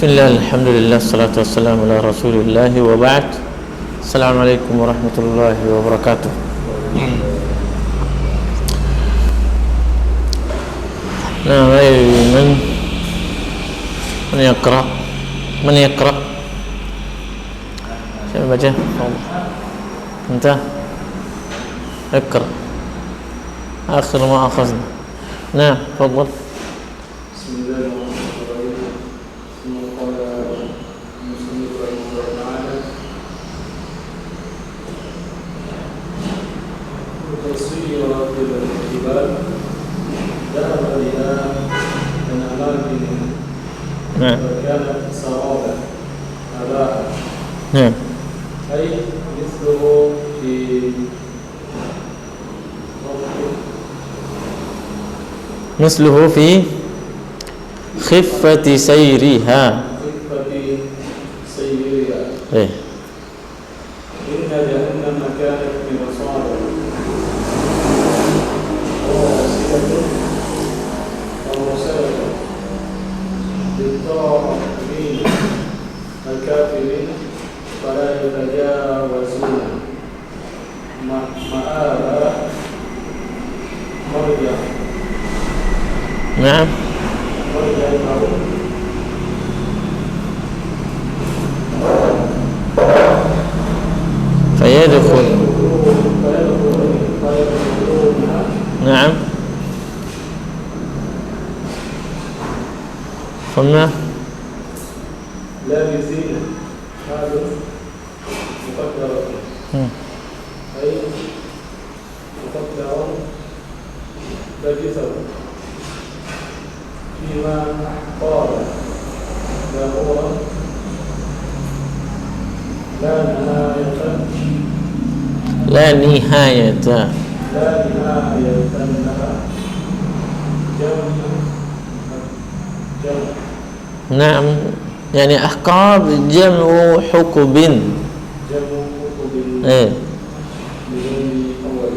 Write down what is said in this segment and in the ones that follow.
Bismillah, alhamdulillah, salatu wassalamu ala rasulillah wa ba'd. Assalamualaikum warahmatullahi wabarakatuh. Nah, man yaqra? Man yaqra? Siapa baca? Anta? Iqra. Akhir ma akhazna. Nah, tafadhal. نعم. وكانت سرابا أباء. نعم. أي مثله في مثله في خفة سيرها. خفة سيرها. إيه. إن جهنم كانت مرصادا ومرسلة للطاغين الكافرين فلا يتجاوزون مآبا مرجع. نعم. مرجع المعروف فيدخل. فيدخلونها. نعم. قلنا لابسين هذا مقدر أي مقدر لبسه فيما قال ظهورا لا نهاية لا نهاية. لا نهاية لها جمع نعم، يعني أحقاب جمع حقب. جمع حقب إيه. بدون أول.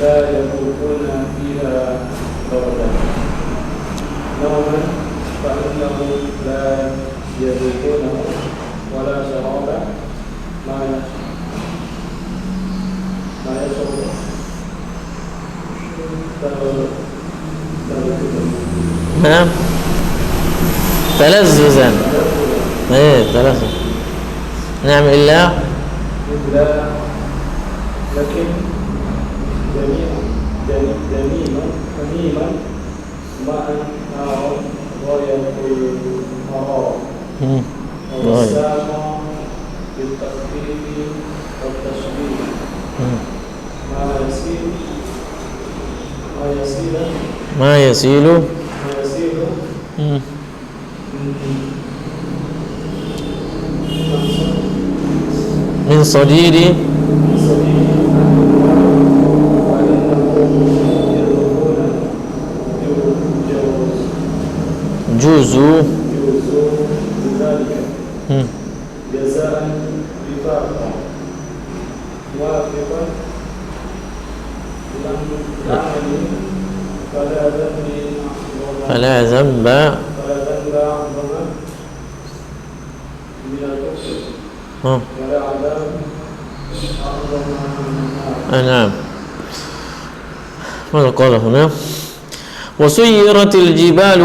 لا يذوقون فيها بردا نوما فإنه لا يذوقونه ولا شرابا ما يشرب نعم. تلذذا. إيه، تلذذ. نعم. إلا لكن دميما ماء نار غاية الحرارة والسامة بالتخفيف والتشبيه ما يسيل من صديد جوزو بذلك جزاء وفاقا موافقا للعمل فلا ذنب أعظم من الكفر ولا عذاب أعظم من النار. نعم. ماذا قال هنا؟ وسيرت الجبال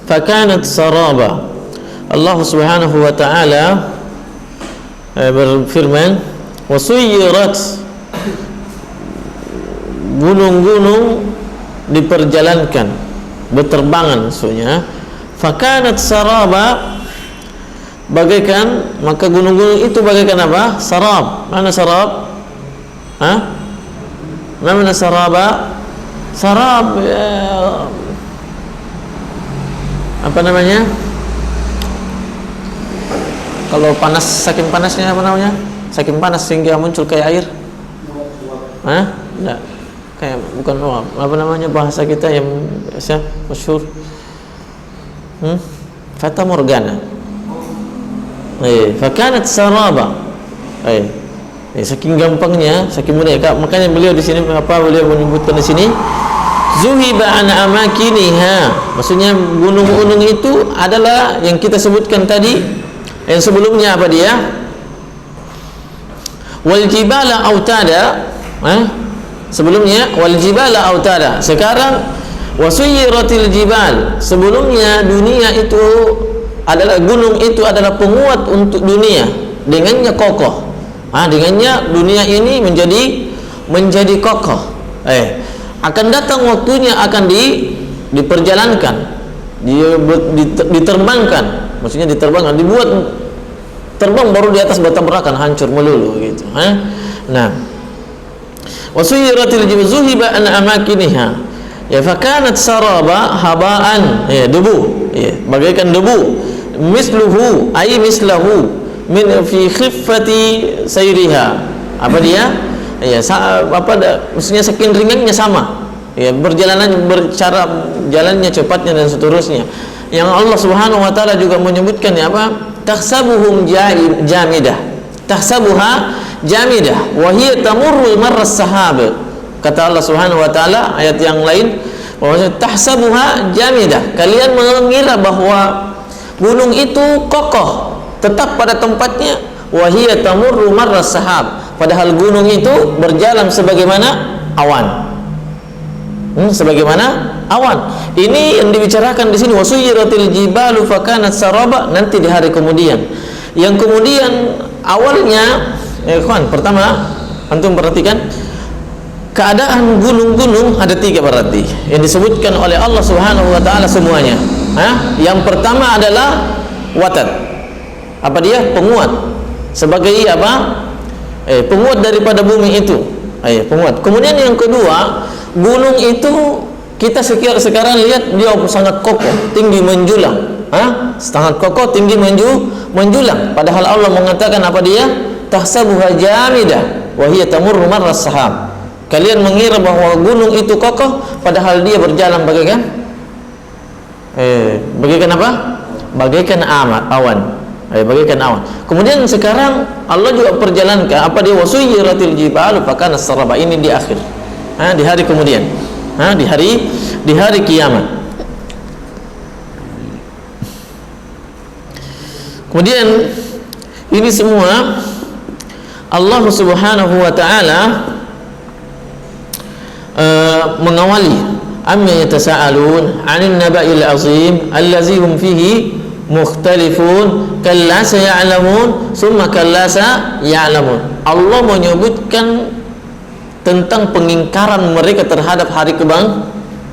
فكانت سرابا. Allah Subhanahu wa taala berfirman, wasuyirat, gunung-gunung diperjalankan, berterbangan maksudnya. Fakanat saraba, bagaikan, maka gunung-gunung itu bagaikan apa? Sarab. Mana sarab? Mana saraba? Sarab apa namanya? Kalau panas, saking panasnya apa namanya? Saking panas sehingga muncul kayak air. Enggak. Kayak bukan uap. Apa namanya bahasa kita yang biasa masyhur? Fata Morgana. Fakanat saraba. Saking gampangnya, saking mudah. Makanya beliau di sini beliau menyebutkan di sini zuhiba an amakiniha, maksudnya gunung-gunung itu adalah yang kita sebutkan tadi, yang sebelumnya apa dia, wal jibala autada, sebelumnya wal jibala autada, sekarang wasuyiratil jibal, sebelumnya dunia itu adalah, gunung itu adalah penguat untuk dunia, dengannya kokoh, dengannya dunia ini menjadi kokoh. Akan datang waktunya akan diperjalankan, diterbangkan, maksudnya diterbangkan, dibuat terbang baru di atas bata-berakan hancur melulu gitu. Nah, wasuyiratil jibal zuhiba an amakiniha, ya fakanat saraba habaan, ya debu, ya bagaikan debu, misluhu ay mislahu min fi khiffati sayriha, apa dia, ya maksudnya saking ringannya sama, ya berjalannya, bercara jalannya cepatnya dan seterusnya. Yang Allah Subhanahu wa taala juga menyebutkan ya apa, tahsabuhum jamidah, tahsabuha jamidah wa hiya tamurru marras sahab. Kata Allah Subhanahu wa taala ayat yang lain bahwa tahsabuha jamidah, kalian mengira bahwa gunung itu kokoh tetap pada tempatnya, wa hiya tamurru marras sahab, padahal gunung itu berjalan sebagaimana awan. Sebagaimana awan. Ini yang dibicarakan di sini, wasuyiratil jibalu fakanat saraba, nanti di hari kemudian. Yang kemudian awalnya, pertama antum perhatikan keadaan gunung-gunung ada 3 berarti yang disebutkan oleh Allah Subhanahu wa taala semuanya. Yang pertama adalah watad. Apa dia? Penguat. Sebagai apa? Penguat daripada bumi itu. Penguat. Kemudian yang kedua, gunung itu kita sekarang lihat dia sangat kokoh, tinggi menjulang. Sangat kokoh, tinggi menjulang. Padahal Allah mengatakan apa dia? Tahsabuha jamidah wa hiya tamurru marras sahab. Kalian mengira bahwa gunung itu kokoh, padahal dia berjalan bagaikan apa? Bagaikan awan. Bagaikan awan. Kemudian sekarang Allah juga perjalankan apa dia, wasuyiratil jibalu fakanat saraba, ini di akhir. Di hari kemudian. Di hari kiamat. Kemudian ini semua Allah Subhanahu wa taala mengawali, amma yatasaalun 'anil naba'il 'azim allazi hum fihi mukhtalifun kalla sayalamun summa kalla sayalamun. Allah menyebutkan tentang pengingkaran mereka terhadap hari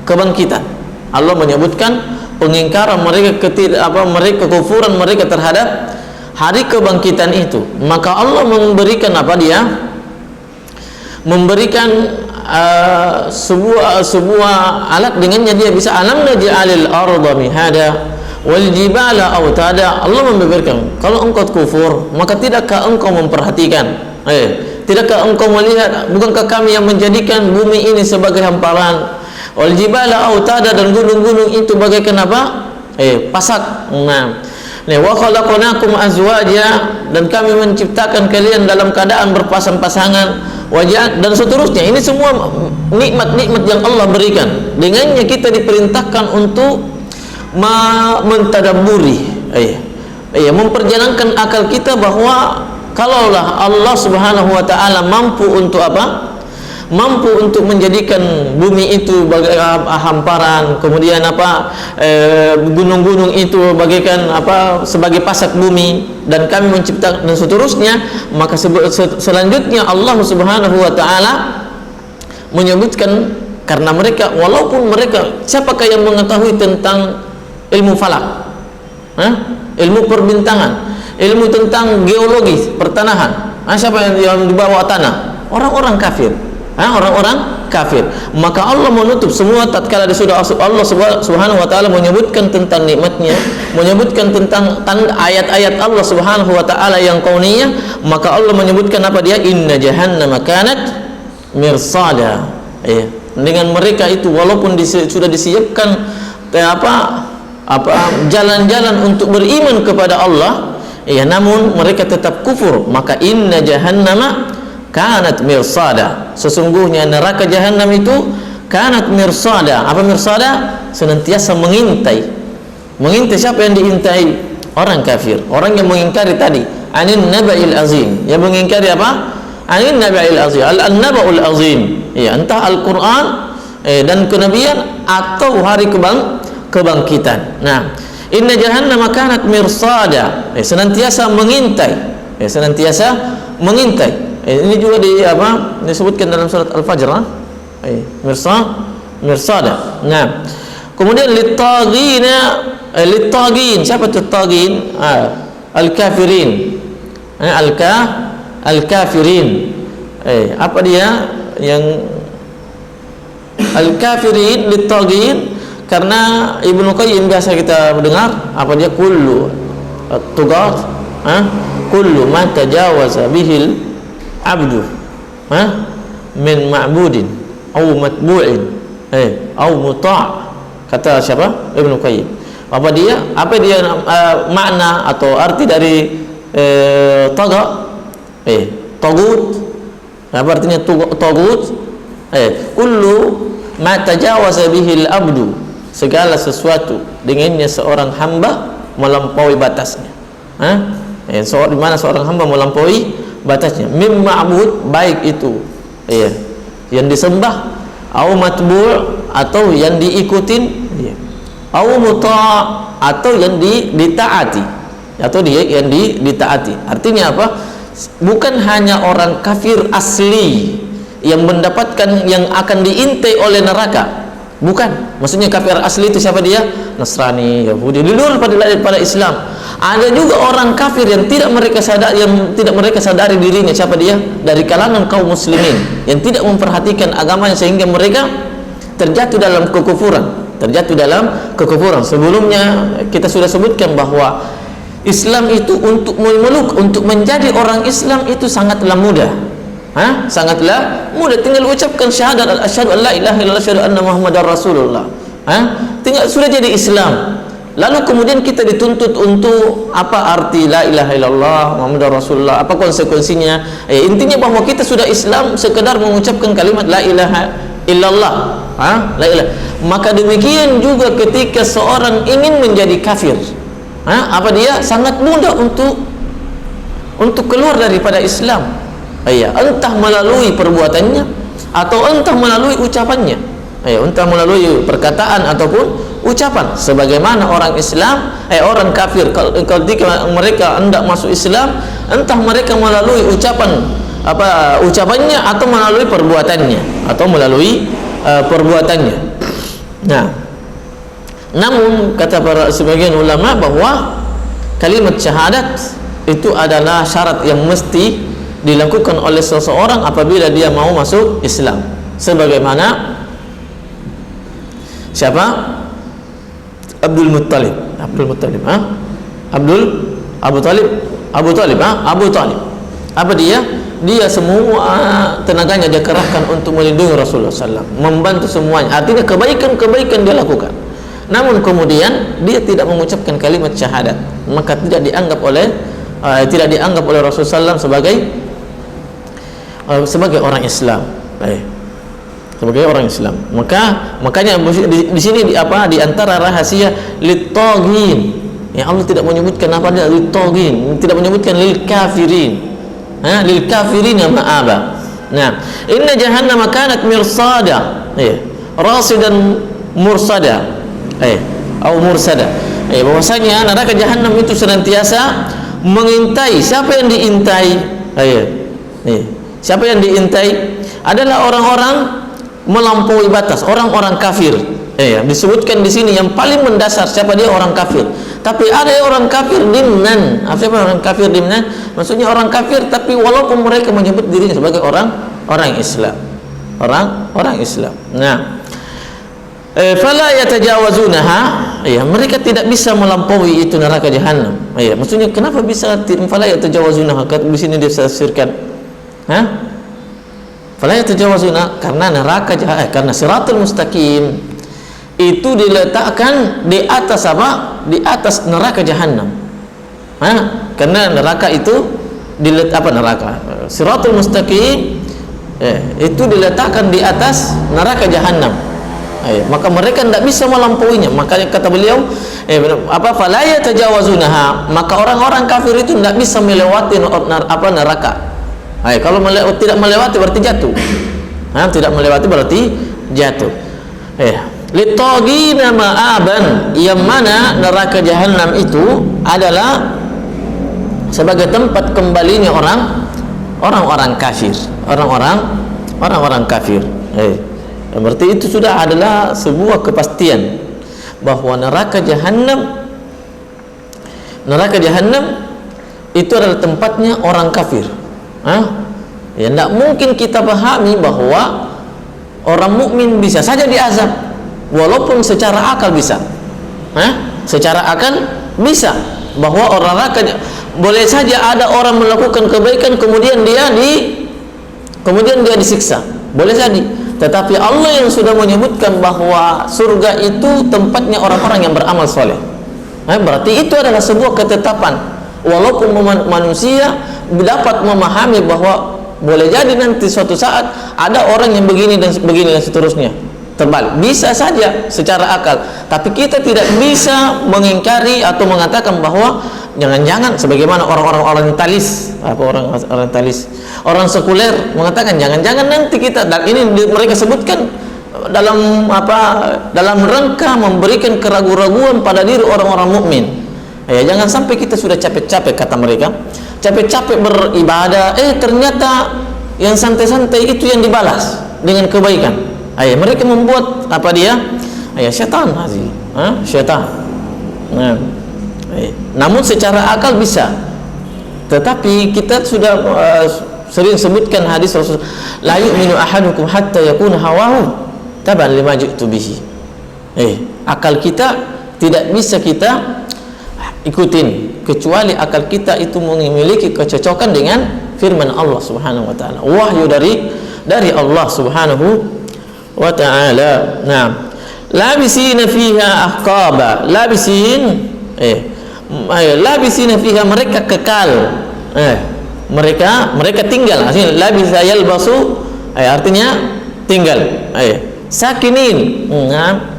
kebangkitan. Allah menyebutkan pengingkaran mereka, mereka kufuran mereka terhadap hari kebangkitan itu. Maka Allah memberikan apa dia? Memberikan sebuah alat, dengannya dia bisa alam naj'alil arda mihada wal jibala autada. Allah membeberkan, kalau engkau kufur, maka tidakkah engkau memperhatikan, tidakkah engkau melihat, bukankah kami yang menjadikan bumi ini sebagai hamparan, wal jibala autada, dan gunung-gunung itu bagaikan apa? Pasak. Wa khalaqnakum azwaja, dan kami menciptakan kalian dalam keadaan berpasang-pasangan, wajah, dan seterusnya. Ini semua nikmat-nikmat yang Allah berikan. Dengannya kita diperintahkan untuk mentadabburi, memperjalankan akal kita bahwa kalaulah Allah Subhanahu wa taala mampu untuk apa? Mampu untuk menjadikan bumi itu bagai hamparan, kemudian apa, gunung-gunung itu bagaikan apa, sebagai pasak bumi, dan kami menciptakan dan seterusnya. Maka selanjutnya Allah Subhanahu wa taala menyebutkan, karena mereka, walaupun mereka, siapakah yang mengetahui tentang ilmu falak, ilmu perbintangan, ilmu tentang geologi pertanahan, siapa yang di bawah tanah? Orang-orang kafir. Orang-orang kafir. Maka Allah menutup semua tatkala sudah Allah Subhanahu wa taala menyebutkan tentang nikmatnya, menyebutkan tentang ayat-ayat Allah Subhanahu wa taala yang kauniyah, maka Allah menyebutkan apa dia? Inna jahannama kanat mirsada. Dengan mereka itu, walaupun sudah disiapkan jalan-jalan untuk beriman kepada Allah, namun mereka tetap kufur. Maka inna jahannama kanat mirsada, sesungguhnya neraka jahanam itu kanat mirsada. Apa mirsada? Senantiasa mengintai. Mengintai siapa yang diintai? Orang kafir, orang yang mengingkari tadi anin naba'il azim. Yang mengingkari apa? Anin naba'il azim, al-naba'ul azim. Ya, entah Al-Qur'an dan kenabian atau hari kebangkitan. Nah, inna jahannama kanat mirsada. Senantiasa mengintai. Senantiasa mengintai. Ini juga disebutkan dalam surat Al-Fajr. Mirsada. Nah, kemudian litagin. Siapa itu tagin? Al-kafirin. Al-kafirin. Apa dia yang al-kafirin litagin? Karena Ibnu Qayyim biasa kita mendengar apa dia kullu tugat, kullu ma tajawaza bihil abdu min ma'budin aw matbu'in aw muta'. Kata siapa? Ibnu Qayyim. Apa dia makna atau arti dari taga? Tagut. Apa artinya tagut? Kullu ma tajawaza bihil abdu, segala sesuatu dengannya seorang hamba melampaui batasnya. Di mana seorang hamba melampaui batasnya. Mim ma'bud, baik itu yang disembah, au matbu' atau yang diikutin, au muta' atau yang ditaati, atau yang ditaati. Artinya apa? Bukan hanya orang kafir asli yang mendapatkan, yang akan diintai oleh neraka. Bukan, maksudnya kafir asli itu siapa dia? Nasrani, Yahudi, di luar pada Islam. Ada juga orang kafir yang tidak mereka sadari dirinya siapa dia, dari kalangan kaum muslimin yang tidak memperhatikan agamanya sehingga mereka terjatuh dalam kekufuran. Sebelumnya kita sudah sebutkan bahwa Islam itu untuk memeluk, untuk menjadi orang Islam itu sangatlah mudah. Sangatlah mudah, tinggal ucapkan syahadat asyhadu an la ilaha illallah asyhadu anna muhammadar rasulullah. Tinggal sudah jadi Islam. Lalu kemudian kita dituntut untuk apa arti la ilaha illallah muhammadar rasulullah, apa konsekuensinya? Intinya bahwa kita sudah Islam sekedar mengucapkan kalimat la ilaha illallah. La ilaha. Maka demikian juga ketika seorang ingin menjadi kafir, apa dia sangat mudah untuk keluar daripada Islam. Entah melalui perbuatannya atau entah melalui ucapannya, entah melalui perkataan ataupun ucapan. Sebagaimana orang Islam, orang kafir ketika mereka hendak masuk Islam, entah mereka melalui ucapannya atau melalui perbuatannya. Nah, namun kata para sebagian ulama bahwa kalimat syahadat itu adalah syarat yang mesti dilakukan oleh seseorang apabila dia mau masuk Islam. Sebagaimana siapa? Abu Talib. Apa dia? Dia semua tenaganya dia kerahkan untuk melindungi Rasulullah SAW, membantu semuanya. Artinya kebaikan dia lakukan. Namun kemudian dia tidak mengucapkan kalimat syahadat, maka tidak dianggap oleh Rasulullah SAW sebagai orang Islam. Sebagai orang Islam. Makanya di sini di antara rahasia litaghin. Allah tidak menyebutkan apa dia litaghin, tidak menyebutkan lil kafirin. Lil kafirin ma'aba. Nah, inna jahannama kanat mirsada. Rasidan mursada. Atau mursada. Bahwasanya neraka jahanam itu senantiasa mengintai. Siapa yang diintai? Siapa yang diintai? Adalah orang-orang melampaui batas, orang-orang kafir. Disebutkan di sini yang paling mendasar siapa dia? Orang kafir. Tapi ada orang kafir dimnan. Apa orang kafir dimnan? Maksudnya orang kafir tapi walaupun mereka menyebut dirinya sebagai orang Islam. Orang Islam. Nah, fala yatajawazunaha, mereka tidak bisa melampaui itu neraka jahanam. Maksudnya kenapa bisa fala yatajawazunaha? Di sini ditafsirkan fala yatajawazuna karena karena siratul mustaqim itu diletakkan di atas apa? Di atas neraka jahanam. Karena neraka itu neraka siratul mustaqim itu diletakkan di atas neraka jahanam. Maka mereka tidak bisa melampauinya. Makanya kata beliau, fala yatajawazunaha, maka orang-orang kafir itu tidak bisa melewati neraka. Kalau tidak melewati berarti jatuh. Tidak melewati berarti jatuh. Litagina ma'aban, yang mana neraka jahanam itu adalah sebagai tempat kembalinya orang-orang kafir, orang-orang kafir. Berarti itu sudah adalah sebuah kepastian bahwa neraka jahanam itu adalah tempatnya orang kafir. Ya, tidak mungkin kita pahami bahwa orang mukmin bisa saja diazab, walaupun secara akal bisa. Secara akal bisa bahwa orang neraka boleh saja ada orang melakukan kebaikan kemudian dia disiksa, boleh jadi. Tetapi Allah yang sudah menyebutkan bahwa surga itu tempatnya orang-orang yang beramal soleh. Berarti itu adalah sebuah ketetapan. Walaupun manusia dapat memahami bahwa boleh jadi nanti suatu saat ada orang yang begini dan seterusnya, terbalik, bisa saja secara akal. Tapi kita tidak bisa mengingkari atau mengatakan bahwa jangan-jangan sebagaimana orang-orang orientalis, orang sekuler mengatakan jangan-jangan nanti kita, dan ini mereka sebutkan dalam rangka memberikan keraguan-raguan pada diri orang-orang mukmin. Jangan sampai kita sudah capek-capek, kata mereka, capek-capek beribadah, ternyata yang santai-santai itu yang dibalas dengan kebaikan. Mereka membuat syaitan, syaitan. Namun secara akal bisa, tetapi kita sudah sering sebutkan hadis Rasul, la yu'minu ahadukum hatta yakuna hawahu taban lima ji'tu bihi. Akal kita tidak bisa kita ikutin kecuali akal kita itu memiliki kecocokan dengan firman Allah Subhanahu wa taala, wahyu dari Allah Subhanahu wa taala. Nah, labisina fiha ahqaba, labisina fiha, mereka kekal, mereka tinggal. Artinya labisa yalbasu, artinya tinggal. Sakinin,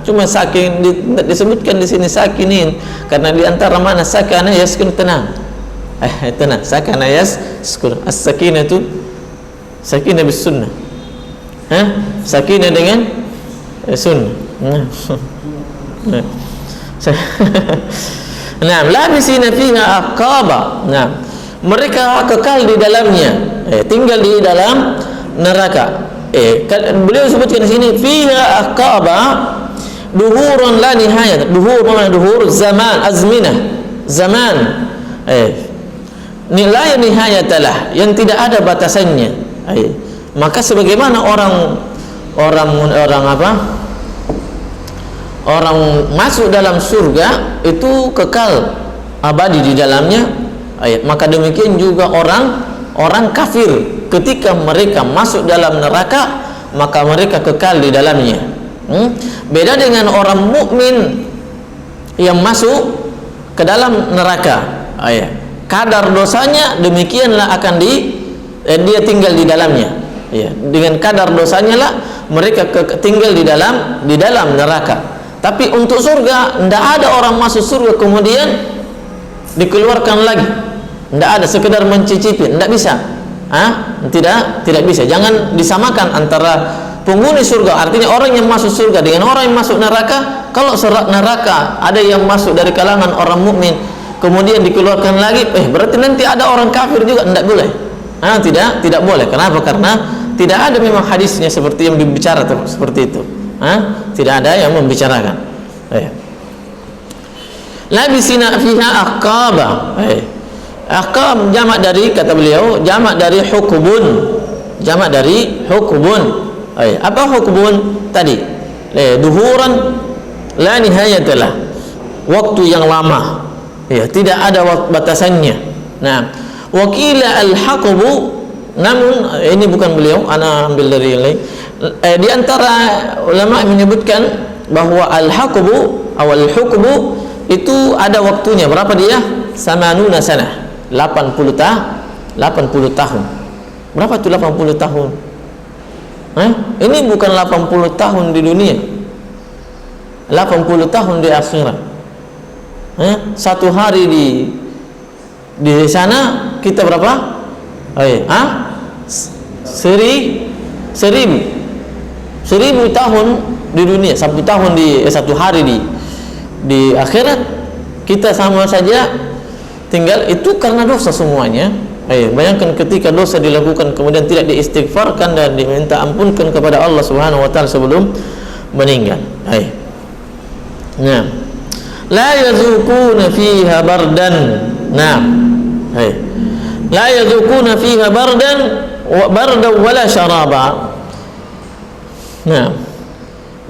cuma sakin disebutkan di sini sakinin karena di antara mana sakana yaskun, tenang, tenang, sakana yaskun. As-sakinah itu sakinah bis sunnah, sakinah dengan sunnah. Nah, labisina fiha aqaba. Nah, mereka kekal di dalamnya, tinggal di dalam neraka. Beliau sebutkan di sini fiha aqaba duhurun la nihayat. Duhur mana? Duhur zaman, azminah, zaman. Nilai nihayatalah, yang tidak ada batasannya. Maka sebagaimana orang masuk dalam surga itu kekal abadi di dalamnya, maka demikian juga orang kafir ketika mereka masuk dalam neraka maka mereka kekal di dalamnya. Beda dengan orang mukmin yang masuk ke dalam neraka, kadar dosanya demikianlah akan dia tinggal di dalamnya. Dengan kadar dosanya lah mereka tinggal di dalam neraka. Tapi untuk surga, tidak ada orang masuk surga kemudian dikeluarkan lagi, tidak ada, sekedar mencicipi, tidak bisa. Tidak bisa. Jangan disamakan antara penghuni surga, artinya orang yang masuk surga, dengan orang yang masuk neraka. Kalau neraka ada yang masuk dari kalangan orang mukmin kemudian dikeluarkan lagi, berarti nanti ada orang kafir juga, tidak boleh. Tidak boleh. Kenapa? Karena tidak ada memang hadisnya seperti yang berbicara seperti itu. Tidak ada yang membicarakan. Labisina fiha aqaba. Aqab jamak dari, kata beliau, jamak dari hukbun. Jamak dari hukbun. Apa hukbun tadi? Duhuran la nihayatalah, waktu yang lama, tidak ada batasannya. Nah, wakila al-haqbu, namun ini bukan beliau, ana ambil dari yang lain. Di antara ulama menyebutkan bahwa al-haqbu atau al-hukbu itu ada waktunya. Berapa dia? Samanuna sanah, 80 tahun. Berapa itu 80 tahun? Ini bukan 80 tahun di dunia, 80 tahun di akhirat. Satu hari di sana kita berapa? Seribu tahun di dunia, 1 tahun satu hari di akhirat. Kita sama saja tinggal. Itu karena dosa semuanya. Bayangkan ketika dosa dilakukan kemudian tidak diistighfarkan dan diminta ampunkan kepada Allah Subhanahu wa taala sebelum meninggal. Nah, la yazuquna fiha bardan. Nah, la yazuquna fiha bardan wala syaraba. Nah,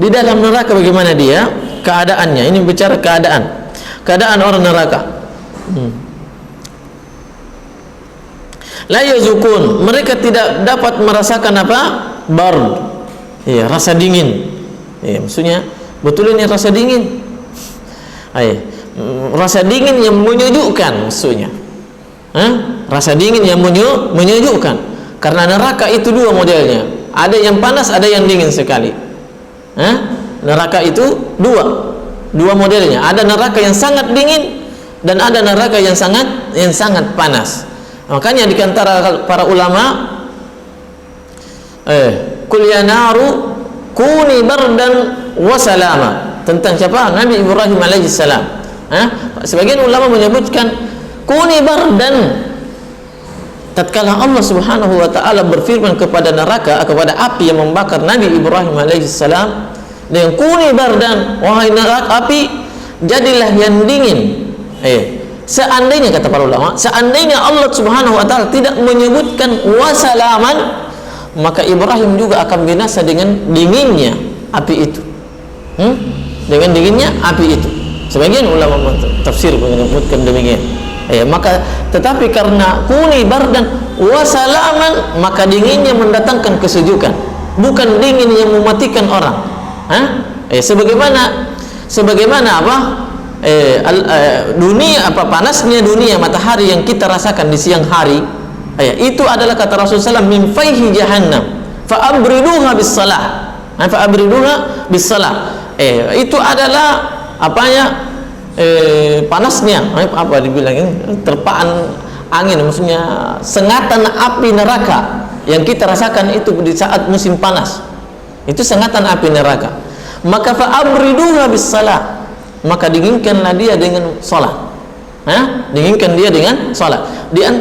di dalam neraka bagaimana dia keadaannya? Ini bicara keadaan orang neraka. La yazukun, mereka tidak dapat merasakan apa? Bard. Rasa dingin. Maksudnya betul ini rasa dingin. Rasa dingin yang menyejukkan maksudnya. Rasa dingin yang menyejukkan. Karena neraka itu dua modelnya. Ada yang panas, ada yang dingin sekali. Neraka itu dua modelnya. Ada neraka yang sangat dingin dan ada neraka yang sangat panas. Makanya di antara para ulama Qul ya naru kuni bardan wa salama, tentang siapa? Nabi Ibrahim alaihissalam. Sebagian ulama menyebutkan kuni bardan tatkala Allah Subhanahu wa taala berfirman kepada neraka, kepada api yang membakar Nabi Ibrahim alaihissalam, dengan kuni bardan, wahai neraka api, jadilah yang dingin. Seandainya, kata para ulama, seandainya Allah Subhanahu wa taala tidak menyebutkan wasalaman, maka Ibrahim juga akan binasa dengan dinginnya api itu. Dengan dinginnya api itu. Sebagian ulama tafsir menyebutkan demikian. Tetapi karena kuni bardan wasalaman, maka dinginnya mendatangkan kesejukan, bukan dingin yang mematikan orang. Sebagaimana apa? Dunia, panasnya dunia matahari yang kita rasakan di siang hari, itu adalah kata Rasulullah SAW, min faihi jahannam fa abriduha bis salah, itu adalah panasnya, apa dibilang ini, terpaan angin, maksudnya sengatan api neraka yang kita rasakan itu di saat musim panas, itu sengatan api neraka. Maka fa abriduha bis salah, maka dinginkanlah dia dengan salat. Dinginkan dia dengan salat. Dan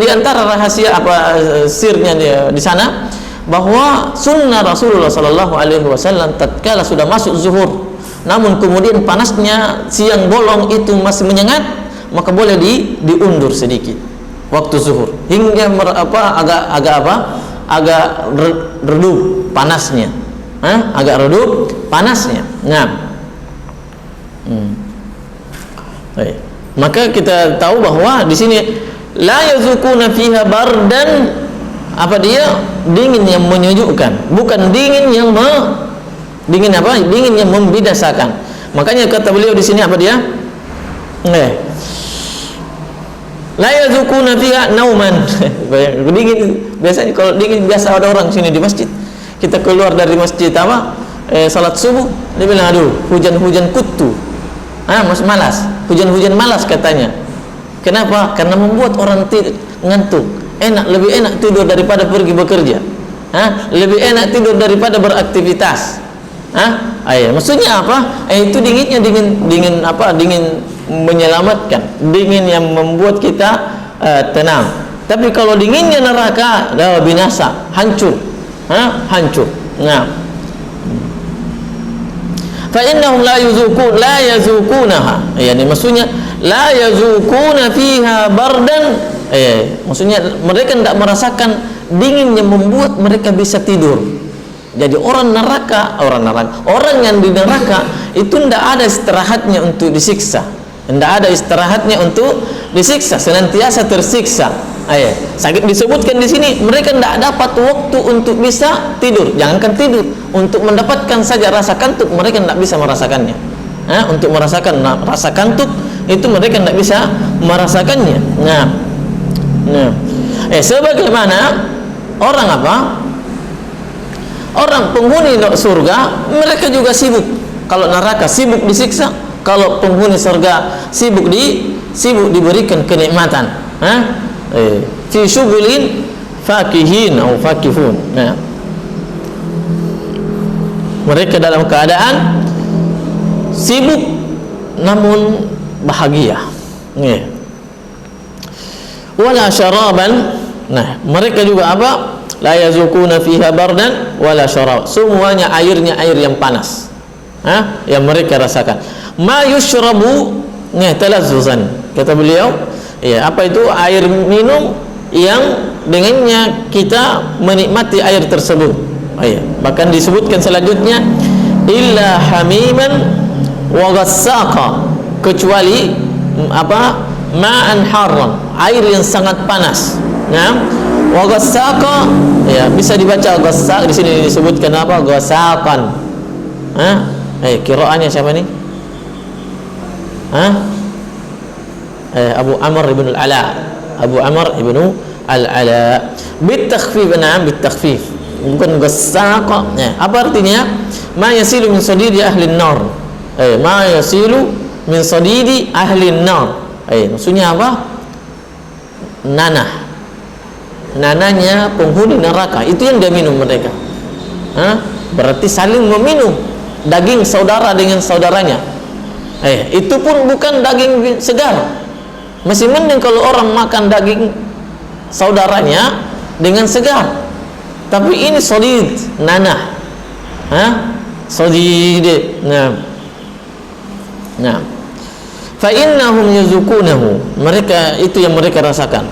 di antara rahasia sirnya di sana, bahwa sunnah Rasulullah sallallahu alaihi wasallam tatkala sudah masuk zuhur, namun kemudian panasnya siang bolong itu masih menyengat, maka boleh diundur sedikit waktu zuhur hingga agak redup panasnya. Agak redup panasnya. Maka kita tahu bahwa di sini la yazukuna fiha bardan, dingin yang menyejukkan, bukan dingin yang dingin yang membinasakan. Makanya kata beliau di sini la yazukuna fiha nauman. Dingin, biasanya kalau dingin biasa ada orang sini di masjid, kita keluar dari masjid salat subuh, dia bilang aduh hujan kutu, malas, hujan malas katanya. Kenapa? Karena membuat orang ngantuk. Lebih enak tidur daripada pergi bekerja. Lebih enak tidur daripada beraktivitas. Maksudnya apa? Itu dinginnya dingin menyelamatkan, dingin yang membuat kita tenang. Tapi kalau dinginnya neraka, binasa, hancur. Hancur. Fa innahum la yazukunaha. Maksudnya la yazukuna fiha bardan. Maksudnya mereka tidak merasakan dingin yang membuat mereka bisa tidur. Jadi orang yang di neraka itu tidak ada istirahatnya untuk disiksa. Tidak ada istirahatnya untuk disiksa, senantiasa tersiksa. Sakit disebutkan di sini, mereka tidak dapat waktu untuk bisa tidur. Jangankan tidur, untuk mendapatkan saja rasa kantuk mereka tidak bisa merasakannya. Untuk merasakan rasa kantuk itu mereka tidak bisa merasakannya. Sebagaimana orang Orang penghuni surga mereka juga sibuk. Kalau neraka sibuk disiksa, kalau penghuni surga sibuk diberikan kenikmatan. Fi syughulin fakihin atau fakihun. Nah, mereka dalam keadaan sibuk namun bahagia. Wala syaraban. Nah, mereka juga apa? La yazukuna fiha bardan wala syarab. Semuanya airnya air yang panas. Yang mereka rasakan. Ma yushrabu talazzuzan. Kata beliau, ya, apa itu air minum yang dengannya kita menikmati air tersebut. Bahkan disebutkan selanjutnya illa hamiman wa ghassaqa, kecuali apa? Ma'an harran, air yang sangat panas. Wa ghassaqa, ya, bisa dibaca ghassaq, di sini disebutkan apa? Ghassaqan. Qiraannya siapa ni? Abu Amr ibn al-Ala. Abu Amr ibn al-Ala. Bitakhfif, bitakhfif. Bukan ghassaq. Apa artinya? Ma yasilu min sadidi ahli an-nar. Ma yasilu min sadidi ahli an-nar. Maksudnya apa? Nananya penghuni neraka, itu yang dia minum mereka. Berarti saling meminum daging saudara dengan saudaranya. Itu pun bukan daging segar. Masih mending kalau orang makan daging saudaranya dengan segar. Tapi ini solid, nanah. Solid. Nah. Fa innahum yazukunahu. Mereka itu yang mereka rasakan.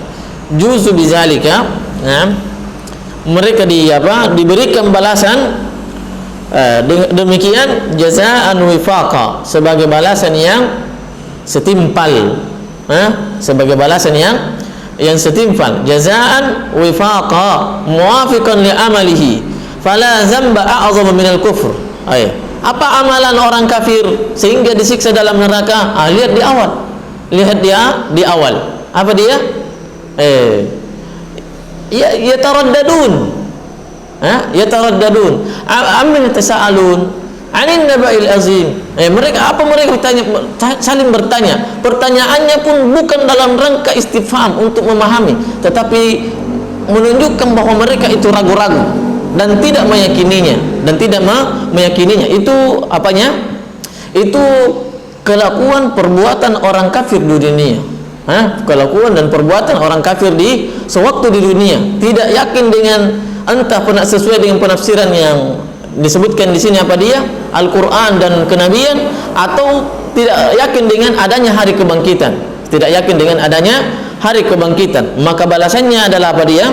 Juzu bizalika, mereka diberikan balasan demikian jazaan wifaqa, sebagai balasan yang setimpal, sebagai balasan yang setimpal, jazaan wifaqa muwafiqan li amalihi fala zamba a'zama minal kufr. Apa amalan orang kafir sehingga disiksa dalam neraka? Lihat di awal. Di awal. Apa dia? Yataraddadun. Yataraddadun. Amin tasaalun 'anil naba'il azim. Mereka bertanya, saling bertanya. Pertanyaannya pun bukan dalam rangka istifham untuk memahami, tetapi menunjukkan bahwa mereka itu ragu-ragu dan tidak meyakininya. Itu apanya? Itu kelakuan perbuatan orang kafir di dunia. Kelakuan dan perbuatan orang kafir di sewaktu di dunia, tidak yakin dengan, entah pernah sesuai dengan penafsiran yang disebutkan di sini apa dia, Al-Quran dan kenabian, atau tidak yakin dengan adanya hari kebangkitan, maka balasannya adalah apa dia?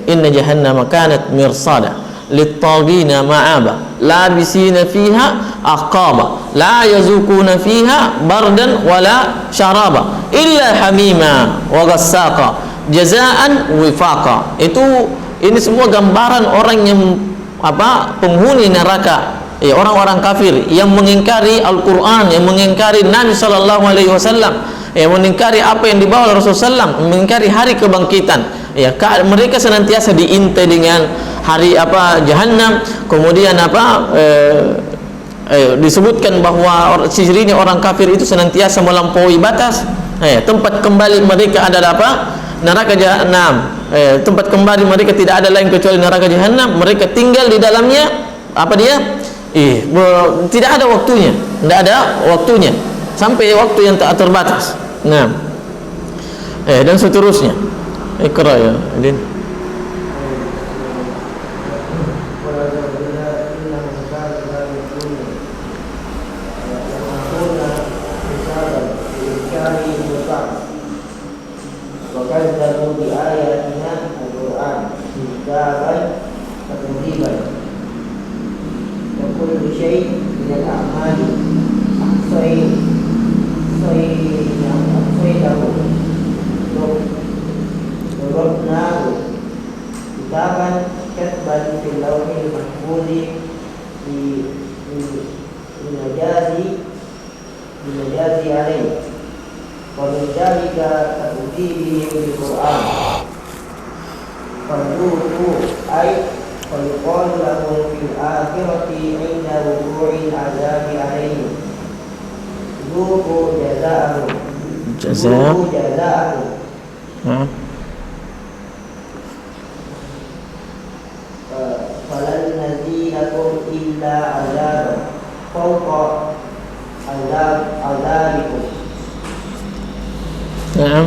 Inna jahannama kanat mirsada lit-taghina ma'aba labisina fiha aqaba la yazukuna fiha bardan wala syaraba illa hamima wa ghassaqa jazaan wifaqa. Ini semua gambaran orang yang penghuni neraka, orang-orang kafir yang mengingkari Al-Quran, yang mengingkari Nabi sallallahu alaihi wasallam, yang mengingkari apa yang dibawa oleh Rasulullah SAW, mengingkari hari kebangkitan. Mereka senantiasa diintai dengan hari Jahannam. Kemudian disebutkan bahwa cirinya orang kafir itu senantiasa melampaui batas. Tempat kembali mereka adalah neraka Jahannam. Tempat kembali mereka tidak ada lain kecuali neraka Jahannam. Mereka tinggal di dalamnya tidak ada waktunya, sampai waktu yang tak terbatas. Dan seterusnya. Ikra ya, Adin. فيقال لهم في الآخرة عند وقوع العذاب عليهم ذوقوا جزاءهم ذوقوا جزاءهم فلن نزيدكم إلا عذابا فوق عذابكم. نعم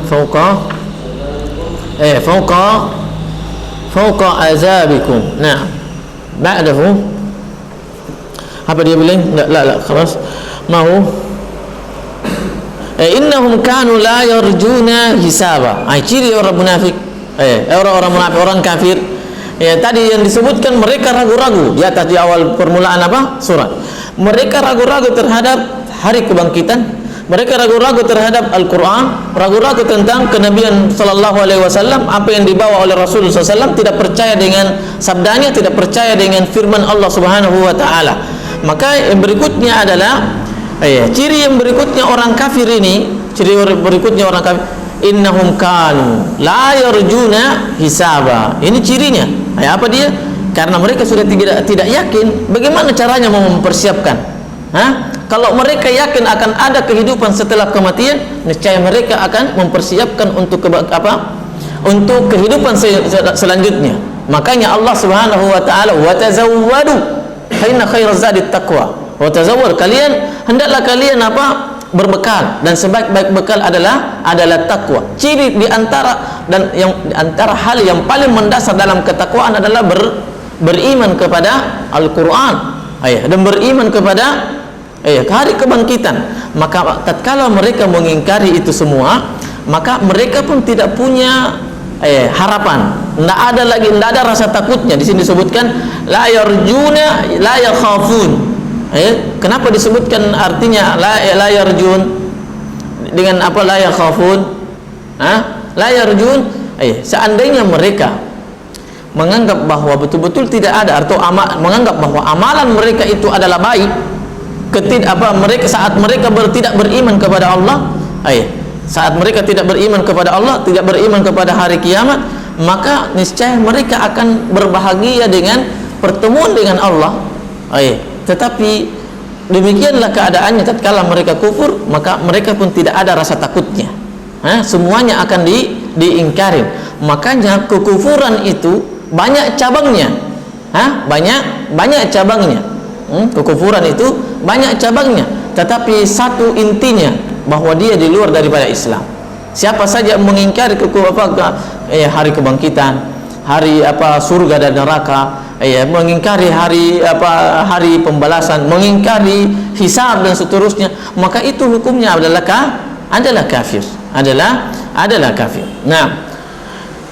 فوق عذابكم. Nah, ba'dahu apa dia bilang? La khalas mau innahum kanu la yarjuna hisaba. Ciri orang munafik, orang munafik, orang kafir. Tadi yang disebutkan mereka ragu-ragu di atas di awal permulaan apa? Surat. Mereka ragu-ragu terhadap hari kebangkitan, mereka ragu-ragu terhadap Al-Quran, ragu-ragu tentang kenabian sallallahu alaihi wasallam, apa yang dibawa oleh Rasul sallallahu alaihi wasallam, tidak percaya dengan sabdanya, tidak percaya dengan firman Allah Subhanahu wa taala. Maka yang berikutnya adalah ciri yang berikutnya orang kafir ini, ciri berikutnya orang kafir, innahum kanu la yarjuna hisaba. Ini cirinya. Apa dia? Karena mereka sudah tidak yakin bagaimana caranya mau mempersiapkan. Kalau mereka yakin akan ada kehidupan setelah kematian, niscaya mereka akan mempersiapkan untuk untuk kehidupan selanjutnya. Makanya Allah Subhanahu wa taala, wa tazawwadu fa inna khairaz zadi taqwa. Wa tazawwad, hendaklah kalian berbekal, dan sebaik-baik bekal adalah takwa. Ciri di antara hal yang paling mendasar dalam ketakwaan adalah beriman kepada Al-Quran, dan beriman kepada hari kebangkitan. Maka tatkala mereka mengingkari itu semua, maka mereka pun tidak punya harapan. Tidak ada rasa takutnya. Di sini disebutkan la yarjuna la yakhafun. Kenapa disebutkan artinya la yarjun dengan apa la yakhafun? La yarjun, seandainya mereka menganggap bahwa betul-betul tidak ada, atau menganggap bahwa amalan mereka itu adalah baik, mereka saat mereka tidak beriman kepada Allah, saat mereka tidak beriman kepada Allah, tidak beriman kepada hari kiamat, maka niscaya mereka akan berbahagia dengan pertemuan dengan Allah. Tetapi demikianlah keadaannya tatkala mereka kufur, maka mereka pun tidak ada rasa takutnya. Semuanya akan diingkari. Makanya kekufuran itu banyak cabangnya. Banyak cabangnya. Kekufuran itu banyak cabangnya, tetapi satu intinya bahwa dia di luar daripada Islam. Siapa saja mengingkari hari kebangkitan, hari surga dan neraka, mengingkari hari pembalasan, mengingkari hisab dan seterusnya, maka itu hukumnya adalah kafir, adalah kafir. Nah,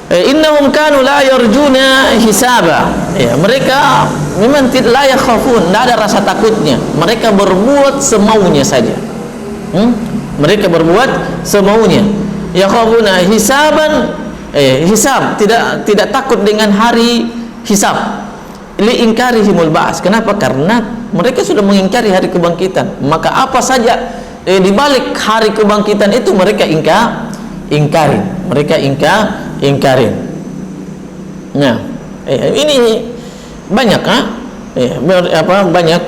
innahum kanu la yarjuna hisaba. Mereka memang la yakhafun, tidak ada rasa takutnya. Mereka berbuat semaunya saja. Mereka berbuat semaunya. Yakhafuna hisaban, hisab, tidak takut dengan hari hisab. Liingkarihimul ba's. Kenapa? Karena mereka sudah mengingkari hari kebangkitan. Maka apa saja di balik hari kebangkitan itu mereka ingkari. Mereka ingkarin. Nah, ini banyak banyak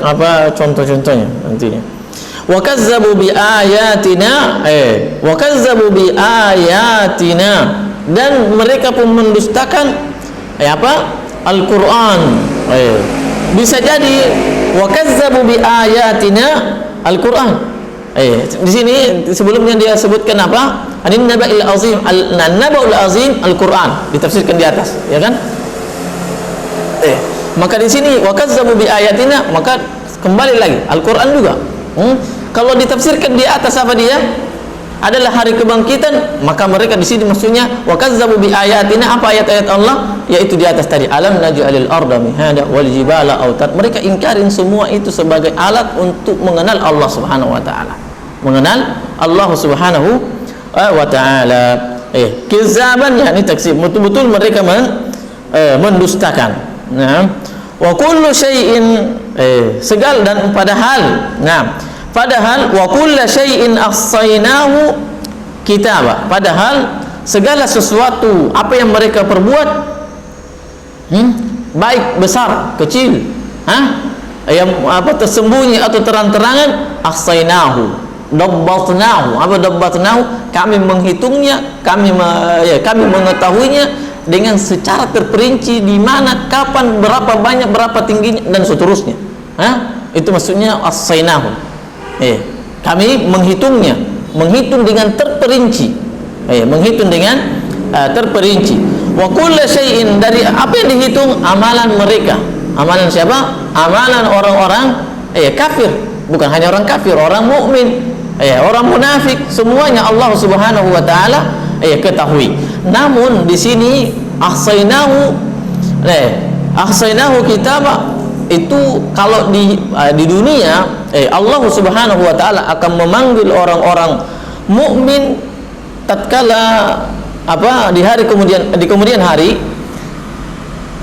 contoh-contohnya nantinya. Wa kazzabu bi ayatina dan mereka pun mendustakan Al-Quran. Bisa jadi wa kazzabu bi ayatina Al-Quran. Di sini sebelumnya dia sebutkan apa? An-naba'il azim, an-naba'ul azim Al-Quran, ditafsirkan di atas, ya kan? Maka di sini wa kazzabu bi ayatina, maka kembali lagi Al-Quran juga. Kalau ditafsirkan di atas apa dia? Adalah hari kebangkitan, maka mereka di sini maksudnya wa kazzabu bi ayatina, apa ayat-ayat Allah? Yaitu di atas tadi, alam naj'alil arda mihada wal jibala autat. Mereka ingkarin semua itu sebagai alat untuk mengenal Allah Subhanahu wa taala. Mengenal Allah Subhanahu wa taala. Kizaban, yakni taksib, betul-betul mereka mendustakan. Nah, wa kullu syai'in segala dan padahal wa kullu syai'in ahsaynahu kitaba. Padahal segala sesuatu apa yang mereka perbuat baik besar, kecil, yang apa tersembunyi atau terang-terangan, ahsainahu, dabbatnahu. Apa dabbatnahu? Kami menghitungnya, kami mengetahuinya dengan secara terperinci, di mana, kapan, berapa banyak, berapa tingginya, dan seterusnya. Itu maksudnya ahsainahu. Kami menghitungnya, menghitung dengan terperinci. Menghitung dengan terperinci. Wa kullu syai'in, dari apa yang dihitung? Amalan mereka. Amalan siapa? Amalan orang-orang kafir. Bukan hanya orang kafir, orang mukmin, orang munafik, semuanya Allah Subhanahu wa taala ketahui. Namun di sini ahsainahu kitaba, itu kalau di dunia Allah Subhanahu wa taala akan memanggil orang-orang mukmin tatkala di kemudian hari,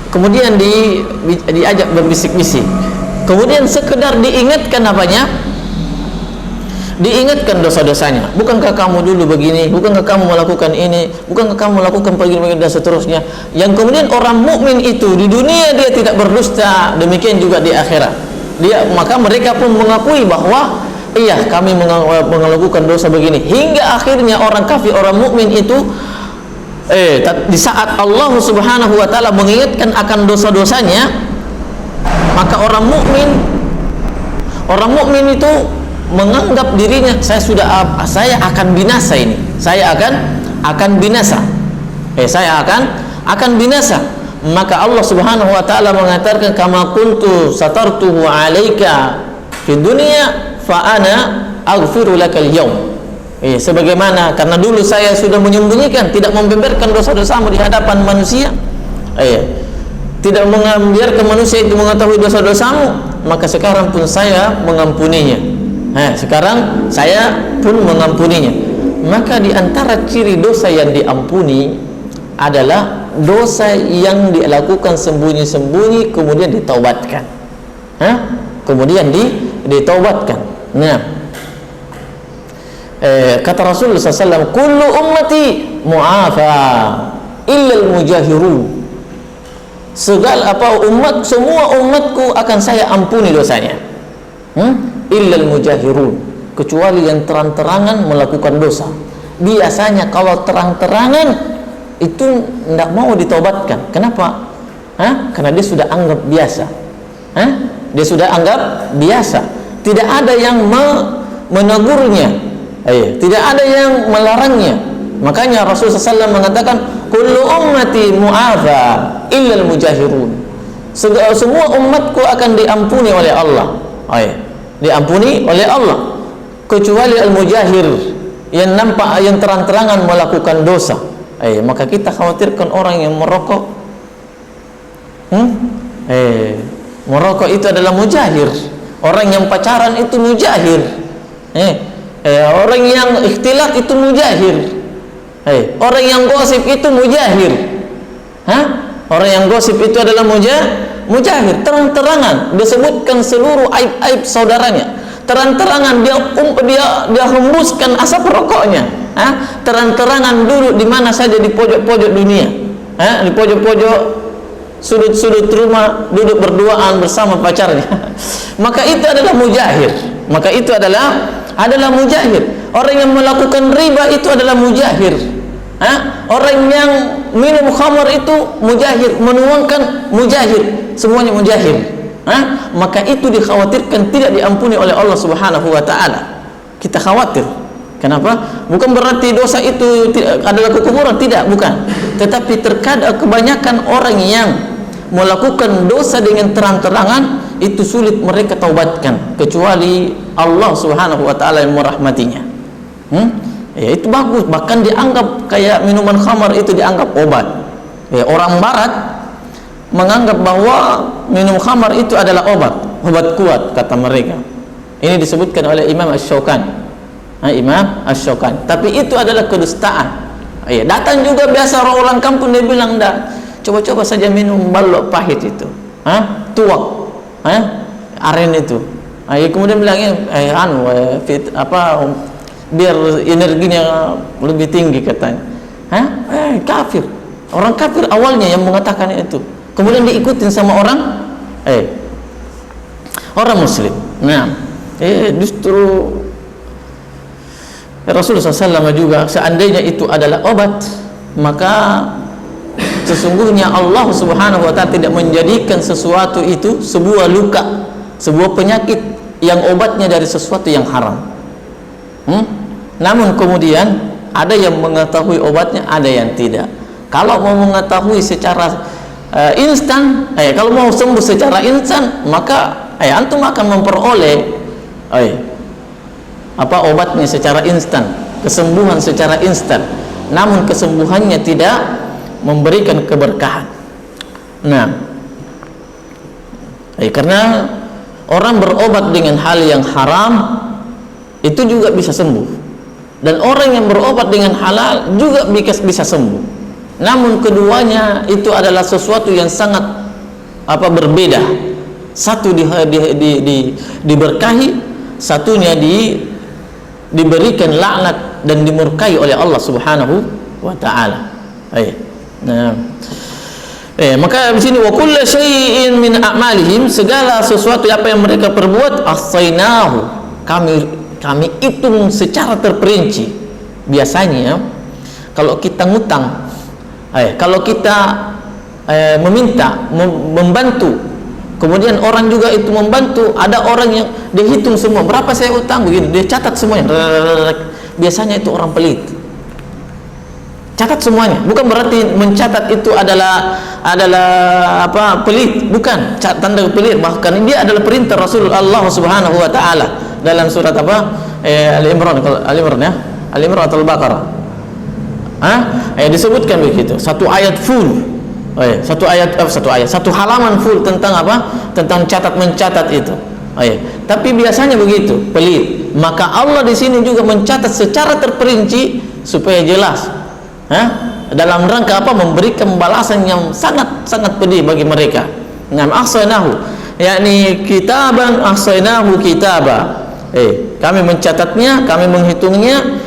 kemudian diajak berbisik-bisik, kemudian sekedar diingatkan diingatkan dosa-dosanya. Bukankah kamu dulu begini, bukankah kamu melakukan ini, bukankah kamu melakukan begini dan seterusnya, yang kemudian orang mukmin itu di dunia dia tidak berdusta, demikian juga di akhirat maka mereka pun mengakui bahwa iya, kami melakukan dosa begini, hingga akhirnya orang kafir, orang mukmin itu di saat Allah Subhanahu wa taala mengingatkan akan dosa-dosanya, maka orang mukmin itu menganggap dirinya, saya akan binasa ini. Saya akan binasa. Saya akan binasa. Maka Allah Subhanahu wa taala mengatakan, kama kuntu satartuhu 'alaika fid dunya fa ana aghfiru lakal yaum. Sebagaimana, karena dulu saya sudah menyembunyikan, tidak membeberkan dosa-dosamu di hadapan manusia, tidak membiarkan manusia itu mengetahui dosa-dosamu, maka sekarang pun saya mengampuninya. Sekarang saya pun mengampuninya. Maka di antara ciri dosa yang diampuni adalah dosa yang dilakukan sembunyi-sembunyi kemudian ditaubatkan. Kemudian ditaubatkan. Kata Rasulullah SAW, kullu ummati mu'afa illal mujahirun. Semua umatku akan saya ampuni dosanya, illal mujahirun, kecuali yang terang-terangan melakukan dosa. Biasanya kalau terang-terangan itu tidak mau ditaubatkan. Kenapa? Karena dia sudah anggap biasa. Dia sudah anggap biasa. Tidak ada yang menegurnya, tidak ada yang melarangnya. Makanya Rasulullah SAW mengatakan, kullu ummati mu'afa illal mujahirun. Semua umatku akan diampuni oleh Allah. Diampuni oleh Allah, kecuali al-mujahir, yang nampak, yang terang-terangan melakukan dosa. Maka kita khawatirkan orang yang merokok. Merokok itu adalah mujahir. Orang yang pacaran itu mujahir. Orang yang ikhtilat itu mujahir. Orang yang gosip itu mujahir. Orang yang gosip itu adalah mujahir. Terang-terangan disebutkan seluruh aib-aib saudaranya. Terang-terangan dia hembuskan asap rokoknya. Terang-terangan duduk di mana saja di pojok-pojok dunia. Di pojok-pojok sudut-sudut rumah, duduk berduaan bersama pacarnya. Maka itu adalah mujahir. Maka itu adalah mujahir. Orang yang melakukan riba itu adalah mujahir. Orang yang minum khamar itu mujahir, menuangkan mujahir, semuanya mujahir. Maka itu dikhawatirkan tidak diampuni oleh Allah Subhanahu wa taala. Kita khawatir. Kenapa? Bukan berarti dosa itu adalah kekufuran, tidak, bukan. Tetapi terkadang kebanyakan orang yang melakukan dosa dengan terang-terangan itu sulit mereka taubatkan, kecuali Allah Subhanahu wa taala yang merahmatinya. Itu bagus, bahkan dianggap kayak minuman khamar itu dianggap obat. Orang barat menganggap bahwa minum khamar itu adalah obat kuat, kata mereka. Ini disebutkan oleh Imam Asy-Syaukani. Imam Asy-Syaukani. Tapi itu adalah kedustaan. Datang juga biasa orang kampung, dia bilang, dah, coba-coba saja minum balok pahit itu, tuak, aren itu. Kemudian bilangnya, biar energinya lebih tinggi katanya. Kafir. Orang kafir awalnya yang mengatakan itu. kemudian diikutin sama orang muslim. Nah, justru Rasulullah SAW juga, seandainya itu adalah obat, maka sesungguhnya Allah Subhanahu wa ta'ala tidak menjadikan sesuatu itu sebuah luka, sebuah penyakit yang obatnya dari sesuatu yang haram. Namun kemudian ada yang mengetahui obatnya, ada yang tidak. Kalau mau mengetahui secara instan, kalau mau sembuh secara instan, maka antum akan memperoleh obatnya secara instan, kesembuhan secara instan. Namun kesembuhannya tidak memberikan keberkahan. Nah, karena orang berobat dengan hal yang haram itu juga bisa sembuh, dan orang yang berobat dengan halal juga bisa sembuh. Namun keduanya itu adalah sesuatu yang sangat berbeda. Satu diberkahi, satunya diberikan laknat dan dimurkai oleh Allah Subhanahu wa ta'ala. Nah, maka di sini wa kullu syai'in min a'malihim, segala sesuatu apa yang mereka perbuat, ahsainahu, kami hitung secara terperinci. Biasanya kalau kita ngutang, kalau kita meminta, membantu, kemudian orang juga itu membantu, ada orang yang dia hitung semua berapa saya utang begini, dia catat semuanya. Biasanya itu orang pelit, catat semuanya. Bukan berarti mencatat itu adalah pelit, bukan tanda pelit, bahkan dia adalah perintah Rasulullah Subhanahu wa ta'ala dalam surat Al-Imran ya, Al-Imran atau Al-Baqarah. Disebutkan begitu, satu ayat full, satu halaman full tentang tentang mencatat itu. Tapi biasanya begitu, pelit. Maka Allah di sini juga mencatat secara terperinci supaya jelas, dalam rangka memberikan balasan yang sangat pedih bagi mereka. Nam ahsanahu, yakni kitaban ahsanahu kitaba. Kami mencatatnya, kami menghitungnya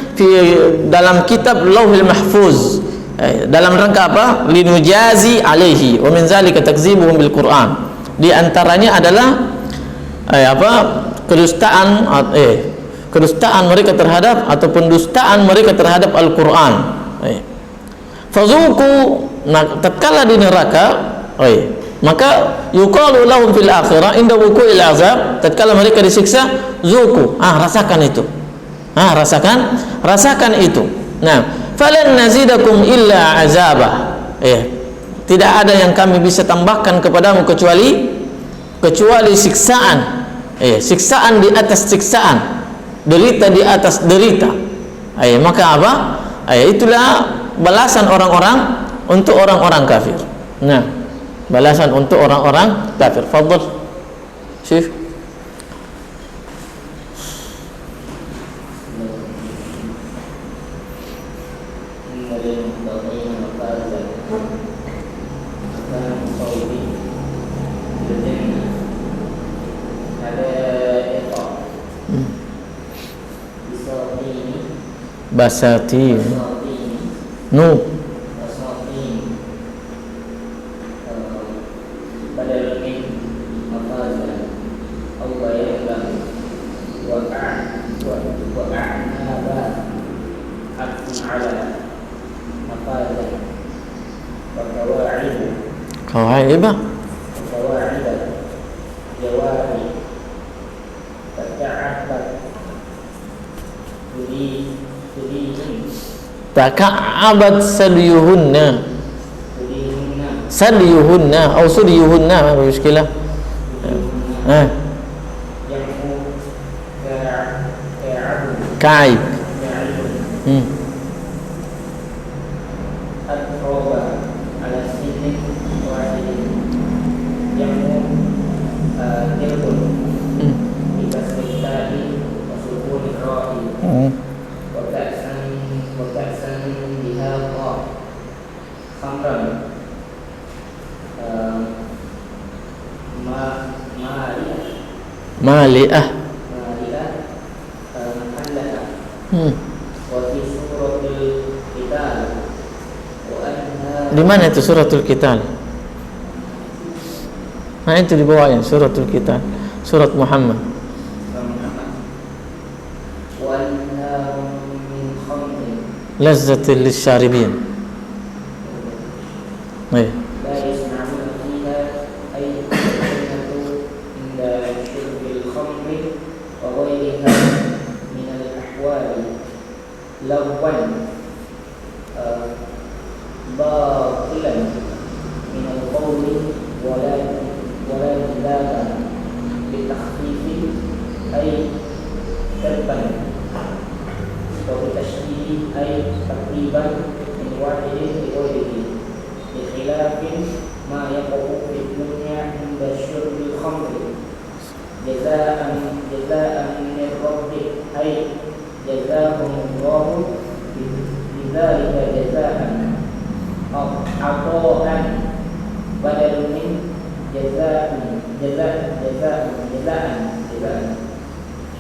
dalam kitab Lauhul Mahfuz. Dalam rangka linujazi alaihi wa min zalika takzibuhum bil Quran. Di antaranya adalah kedustaan mereka terhadap ataupun dustaan mereka terhadap Al-Quran. Fazuku, tatkala di neraka, maka yuqalu lahum fil akhirah inda wuqu'il azab, tatkala mereka disiksa, zuku, rasakan itu. Rasakan itu. Nah, falan nazidakum illa azaba. Tidak ada yang kami bisa tambahkan kepadamu kecuali siksaan. Siksaan di atas siksaan, derita di atas derita. Maka itulah balasan orang-orang untuk orang-orang kafir. Nah, balasan untuk orang-orang kafir. Fadhal, Syekh. Basati nu kawaibah taka'abat sadiyuhunna atau sudiyuhunna, apa muskilah? Kaib. Mali'ah. Di mana itu suratul Qital? Nah, itu di bawahnya suratul Qital, surat Muhammad. Lazzatil lisyaribin. Baik. لا يسمعون فيها أي الجنة عند شرب الخمر وغيرها من الأحوال لغوا باطلا من القول ولا كذابا بتخفيف أي كذبا وبتشبيه أي تقريبا من واحد لغيره بخلاف ما يقع في الدنيا عند شرب الخمر جزاء من ربك أي جزاهم الله بذلك جزاء عطاء بدل من جزاء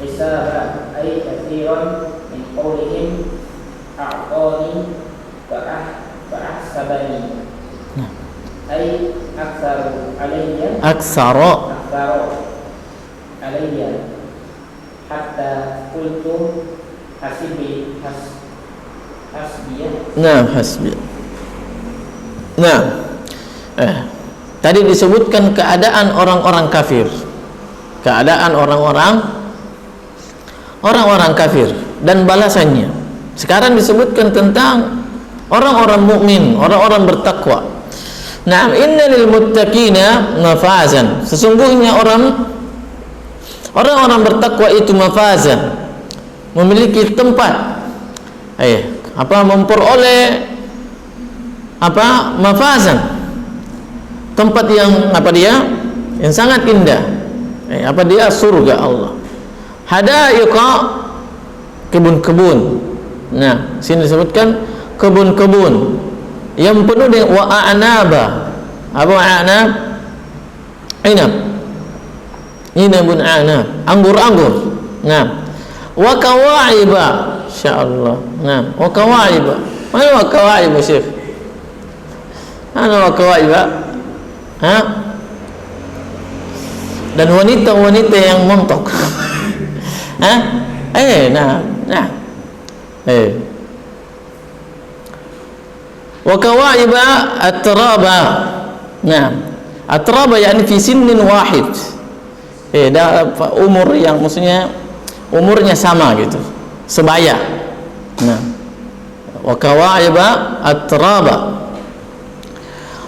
حسابا أي كثيرا من قولهم أعطاني فأحسبني أي أكثر علي حتى قلت حسبي. Nah, hasbi. Nah, tadi disebutkan keadaan orang-orang kafir, keadaan orang-orang kafir dan balasannya. Sekarang disebutkan tentang orang-orang mukmin, orang-orang bertakwa. Nah, innal muttaqina mafazan. Sesungguhnya orang-orang bertakwa itu mafazan, memiliki tempat memperoleh mafazan, tempat yang yang sangat indah. Surga Allah. Hadaiqa, kebun-kebun. Nah, sini disebutkan kebun-kebun yang penuh dengan wa'anaba. Apa wa'anab? Inabun anab, anggur-anggur. Nah, wa kawa'iba, insyaallah. Nah, wa kawa'iba. Mana wa kawa'iba, Syekh? Mana wa kawa'iba? Dan wanita-wanita yang montok. Wa kawa'iba atraba. Nah, atraba yakni fi sinnin wahid. Umur yang maksudnya umurnya sama gitu, sebaya. Nah, wa kawa'iba atraba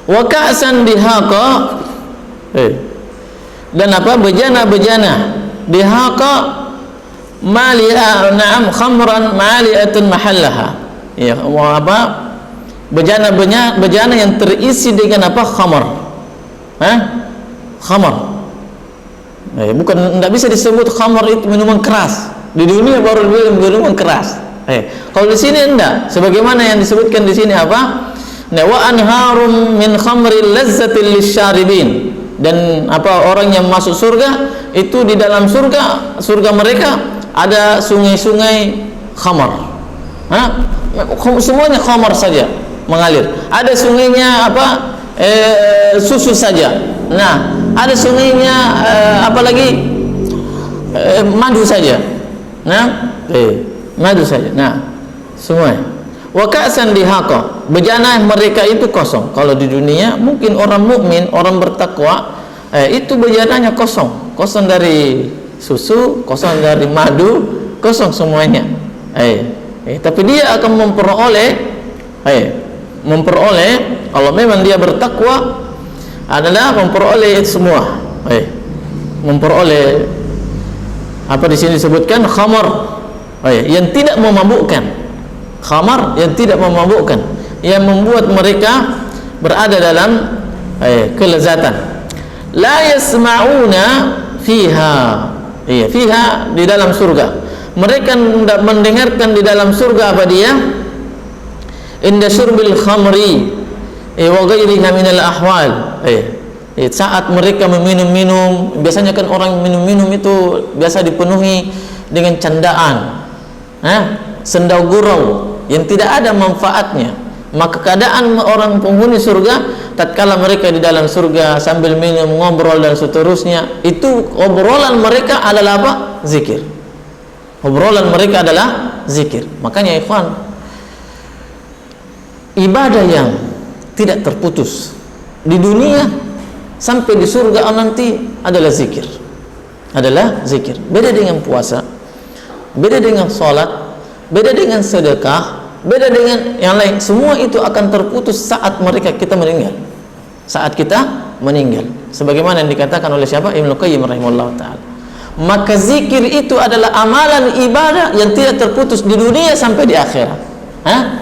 wa ka'san dihaqa, dan bejana-bejana dihaqa mali'a, na'am, khamran mali'atun mahallaha. Bejana yang terisi dengan khamar. Khamar. Bukan, tidak bisa disebut khamar itu minuman keras. Di dunia baru minuman keras. Kalau di sini enggak, sebagaimana yang disebutkan di sini wa anharum min khamril lazzatil lisyaribin. Dan orang yang masuk surga itu di dalam surga mereka ada sungai-sungai khamar. Semuanya khamar saja mengalir. Ada sungainya susu saja. Nah, ada sungainya madu saja. Nah, madu saja. Nah, semua. Wa ka'san dihaqa, bejana mereka itu kosong. Kalau di dunia mungkin orang mukmin, orang bertakwa, itu bejananya kosong dari susu, kosong dari madu, kosong semuanya. Tapi dia akan memperoleh kalau memang dia bertakwa adalah memperoleh semua. Memperoleh di sini disebutkan khamar, yang tidak memabukkan. Khamar yang tidak memabukkan, yang membuat mereka berada dalam kelezatan. La yasma'una fiha, fiha di dalam surga. Mereka tidak mendengarkan di dalam surga inda syurbil khamri wa ghairiha minal ahwal. Saat mereka meminum-minum, biasanya kan orang minum-minum itu biasa dipenuhi dengan candaan, sendau gurau yang tidak ada manfaatnya. Maka keadaan orang penghuni surga tatkala mereka di dalam surga sambil minum, ngobrol dan seterusnya, itu obrolan mereka adalah apa? Zikir. Obrolan mereka adalah zikir. Makanya ikhwan, ibadah yang tidak terputus di dunia sampai di surga nanti adalah zikir. Adalah zikir. Beda dengan puasa, beda dengan sholat, beda dengan sedekah, beda dengan yang lain. Semua itu akan terputus saat kita meninggal. Saat kita meninggal. Sebagaimana yang dikatakan oleh siapa? Ibnu Qayyim rahimahullah ta'ala. Maka zikir itu adalah amalan ibadah yang tidak terputus di dunia sampai di akhirat.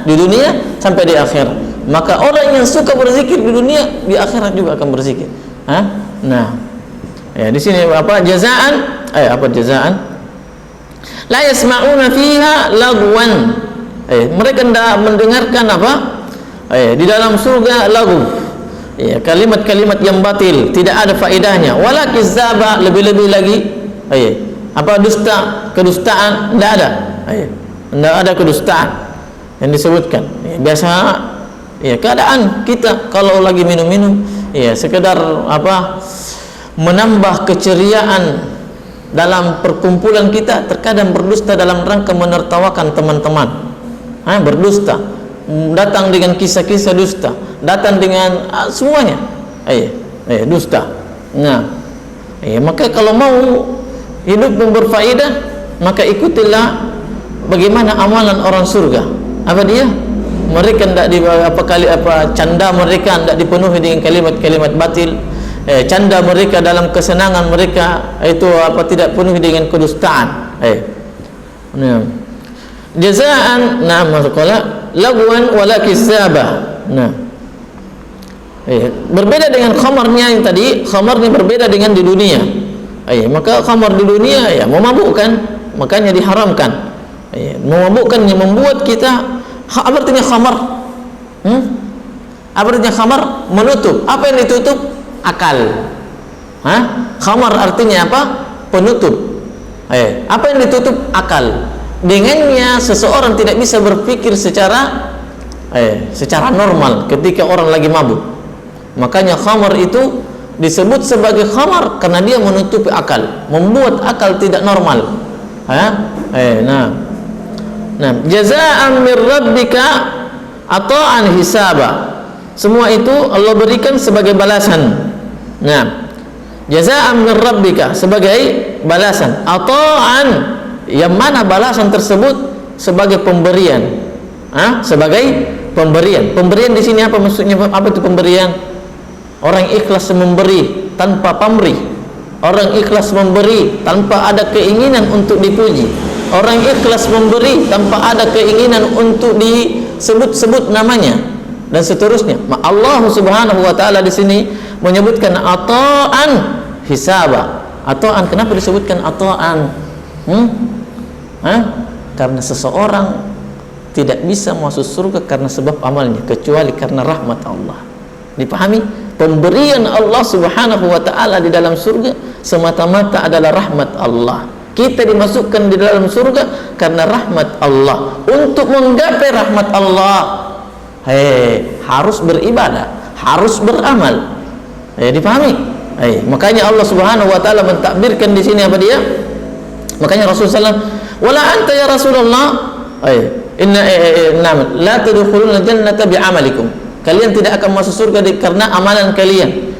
Di dunia sampai di akhirat. Maka orang yang suka berzikir di dunia, di akhirat juga akan berzikir. Nah, ya di sini apa jazaan? Apa jazaan? La yasma'una fiha lagwan. Mereka tidak mendengarkan apa? Di dalam surga lagu. Kalimat-kalimat yang batil, tidak ada faedahnya. Wala kizaba, lebih-lebih lagi apa dusta, kedustaan, tidak ada. Tidak ada kedustaan yang disebutkan. Biasa keadaan kita kalau lagi minum-minum, sekedar apa menambah keceriaan dalam perkumpulan kita, terkadang berdusta dalam rangka menertawakan teman-teman. Berdusta, datang dengan kisah-kisah dusta, datang dengan semuanya dusta. Nah, maka kalau mau hidup berfaedah, maka ikutilah bagaimana amalan orang surga. Apa dia? Mereka tidak canda mereka tidak dipenuhi dengan kalimat-kalimat batil. Canda mereka dalam kesenangan mereka itu tidak penuhi dengan kedustaan. Nah, jazaan maksudnya lagwan wala kizaba. Nah, berbeda dengan khamarnya yang tadi. Khamarnya berbeda dengan di dunia. Maka khamar di dunia memabukkan, makanya diharamkan. Memabukkan yang membuat kita. Apa artinya khamar? Apa artinya khamar? Menutup. Apa yang ditutup? Akal. Khamar artinya apa? Penutup. Apa yang ditutup? Akal. Dengannya seseorang tidak bisa berpikir secara normal ketika orang lagi mabuk. Makanya khamar itu disebut sebagai khamar karena dia menutupi akal, membuat akal tidak normal. Nah, jazaa'an min rabbika ata'an hisaba. Semua itu Allah berikan sebagai balasan. Nah, jazaa'an min rabbika sebagai balasan, ata'an yang mana balasan tersebut sebagai pemberian. Sebagai pemberian. Pemberian di sini apa maksudnya? Apa itu pemberian? Orang ikhlas memberi tanpa pamrih. Orang ikhlas memberi tanpa ada keinginan untuk dipuji. Orang ikhlas memberi tanpa ada keinginan untuk disebut-sebut namanya dan seterusnya. Allah Subhanahu wa taala di sini menyebutkan ata'an hisaba. Ata'an, kenapa disebutkan ata'an? Karena seseorang tidak bisa masuk surga karena sebab amalnya kecuali karena rahmat Allah. Dipahami? Pemberian Allah Subhanahu wa taala di dalam surga semata-mata adalah rahmat Allah. Kita dimasukkan di dalam surga karena rahmat Allah. Untuk menggapai rahmat Allah, harus beribadah, harus beramal. Dipahami? Makanya Allah Subhanahu wa taala mentakbirkan di sini apa dia? Makanya Rasulullah SAW, "Wala anta ya Rasulullah, la tadkhuluna jannata bi'amalikum." Kalian tidak akan masuk surga karena amalan kalian.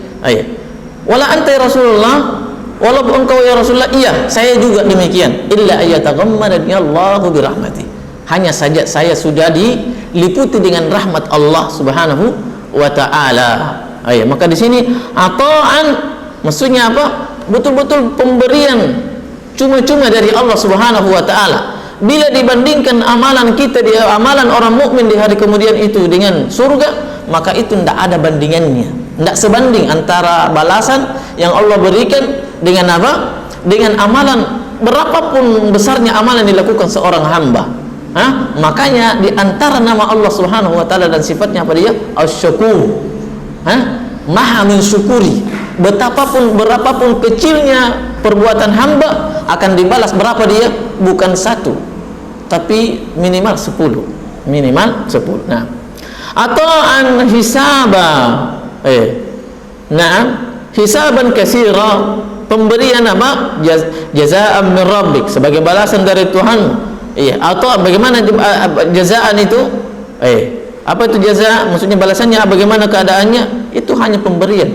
Wala anta ya Rasulullah, walaupun engkau ya Rasulullah, iya, saya juga demikian. Illa ayataghammadani Allahu birahmati. Hanya saja saya sudah diliputi dengan rahmat Allah Subhanahu wa taala. Maka di sini ata'an maksudnya apa? Betul-betul pemberian cuma-cuma dari Allah Subhanahu wa taala. Bila dibandingkan amalan kita di amalan orang mukmin di hari kemudian itu dengan surga, maka itu tidak ada bandingannya, tidak sebanding antara balasan yang Allah berikan dengan apa? Dengan amalan berapapun besarnya amalan yang dilakukan seorang hamba. Makanya di antara nama Allah Subhanahu wa taala dan sifatnya apa dia? Asy-Syakur. Maha mensyukuri. Berapapun kecilnya perbuatan hamba akan dibalas berapa dia? Bukan satu, tapi minimal 10. Minimal 10. Nah, Ata'an hisaba. Na'am, hisaban katsira, pemberian apa? Jazaa'an min rabbik, sebagai balasan dari Tuhan. Atau bagaimana jazaan itu? Apa itu jaza? Maksudnya balasannya bagaimana keadaannya? Itu hanya pemberian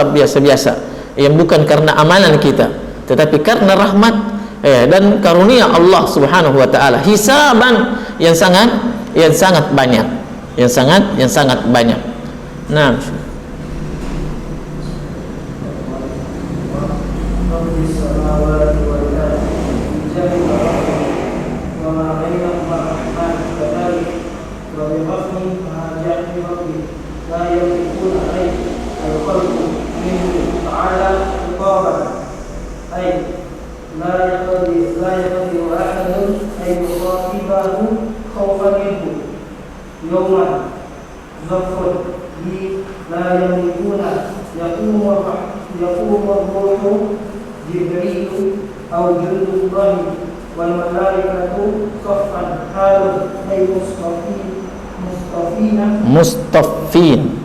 biasa-biasa, yang bukan karena amalan kita, tetapi karena rahmat dan karunia Allah Subhanahu wa taala. Hisaban yang sangat banyak, yang sangat banyak. Nah, Mustaffin.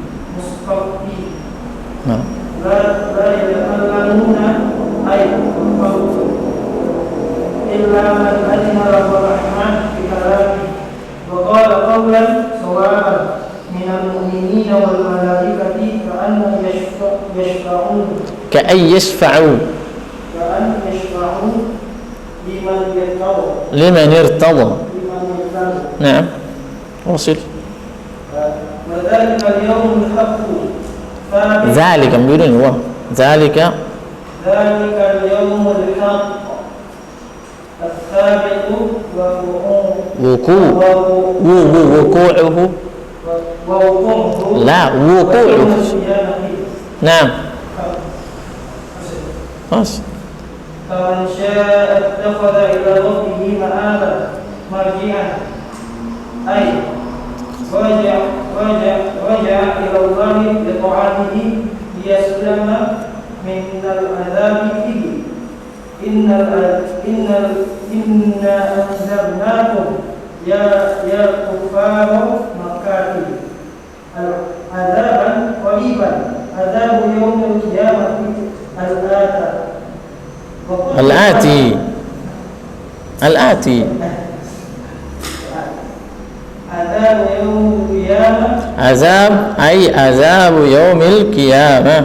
Nah. La yatakallamuna illa man alima rahman fi kalami wa qala qawlan sawaban min al-mu'minina wal malaikati ka'anna yashfa'un liman irtada. Nah, wasil. وذلك اليوم الحق ذلك بدون هو ذلك اليوم الحق الثابت وقوعه لا وقوعه. نعم. فمن شاء اتخذ إلى ربه مآبا مرجعا أي رجع إلى الله بطاعته ليسلم من العذاب فيه. إنا أنذرناكم يا كفار مكة عذابا قريبا عذاب يوم القيامة الآتي عذاب يوم القيامة. عذاب أي عذاب يوم القيامة،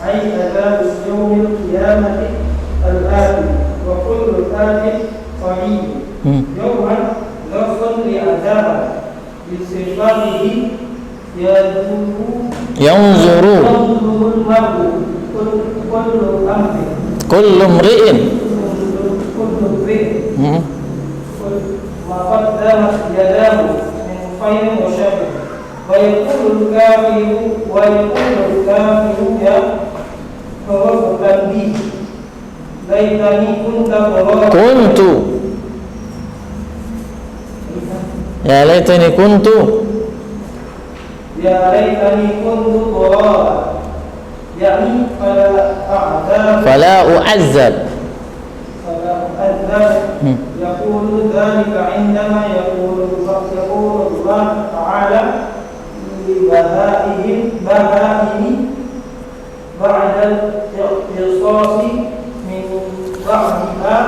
أي عذاب يوم القيامة الآتي، وكل آتي قريب. يوما ظرف لعذاب باستشراقه ينظر المرء كل امرئ ما قدمت يداه خير وشر ويقول الكافر يا رب بي ليتني كنت يا ليتني كنت ترابا، يعني فلا أعذب. يقول ذلك عندما يقول الله تعالى لبهائه بعد الاختصاص من بعضها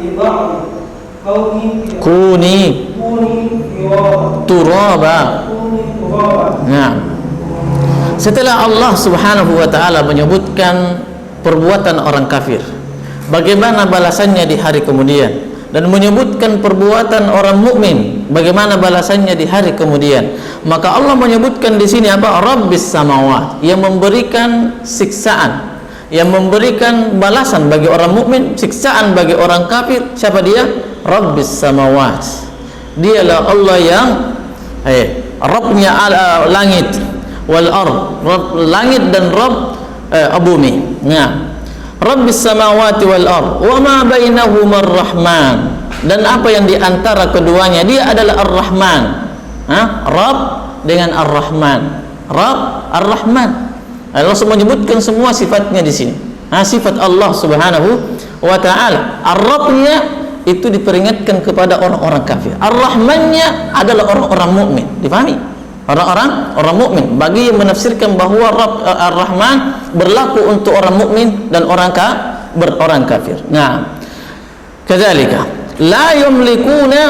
لبعض كوني ترابا. Nah, setelah Allah Subhanahu wa taala menyebutkan perbuatan orang kafir, bagaimana balasannya di hari kemudian, dan menyebutkan perbuatan orang mukmin, bagaimana balasannya di hari kemudian, maka Allah menyebutkan di sini apa? Rabbis samawat, yang memberikan siksaan, yang memberikan balasan bagi orang mukmin, siksaan bagi orang kafir. Siapa dia? Rabbis samawat. Dialah Allah yang Rabbnya langit wal ard, Rabb langit dan Rabb bumi. Nah, Rabbis samawati wal ard wa ma bainahuma ar-rahman, dan apa yang di antara keduanya, dia adalah ar-rahman. Rabb dengan ar-rahman, Rabb ar-rahman. Allah menyebutkan semua sifatnya di sini. Sifat Allah Subhanahu wa taala. Ar-Rabbnya itu diperingatkan kepada orang-orang kafir. Ar-Rahmannya adalah orang-orang mukmin. Difahami? orang mukmin. Bagi yang menafsirkan bahwa Rabb Ar-Rahman berlaku untuk orang mukmin dan orang kafir. Nah, kadzalika la yamlikuna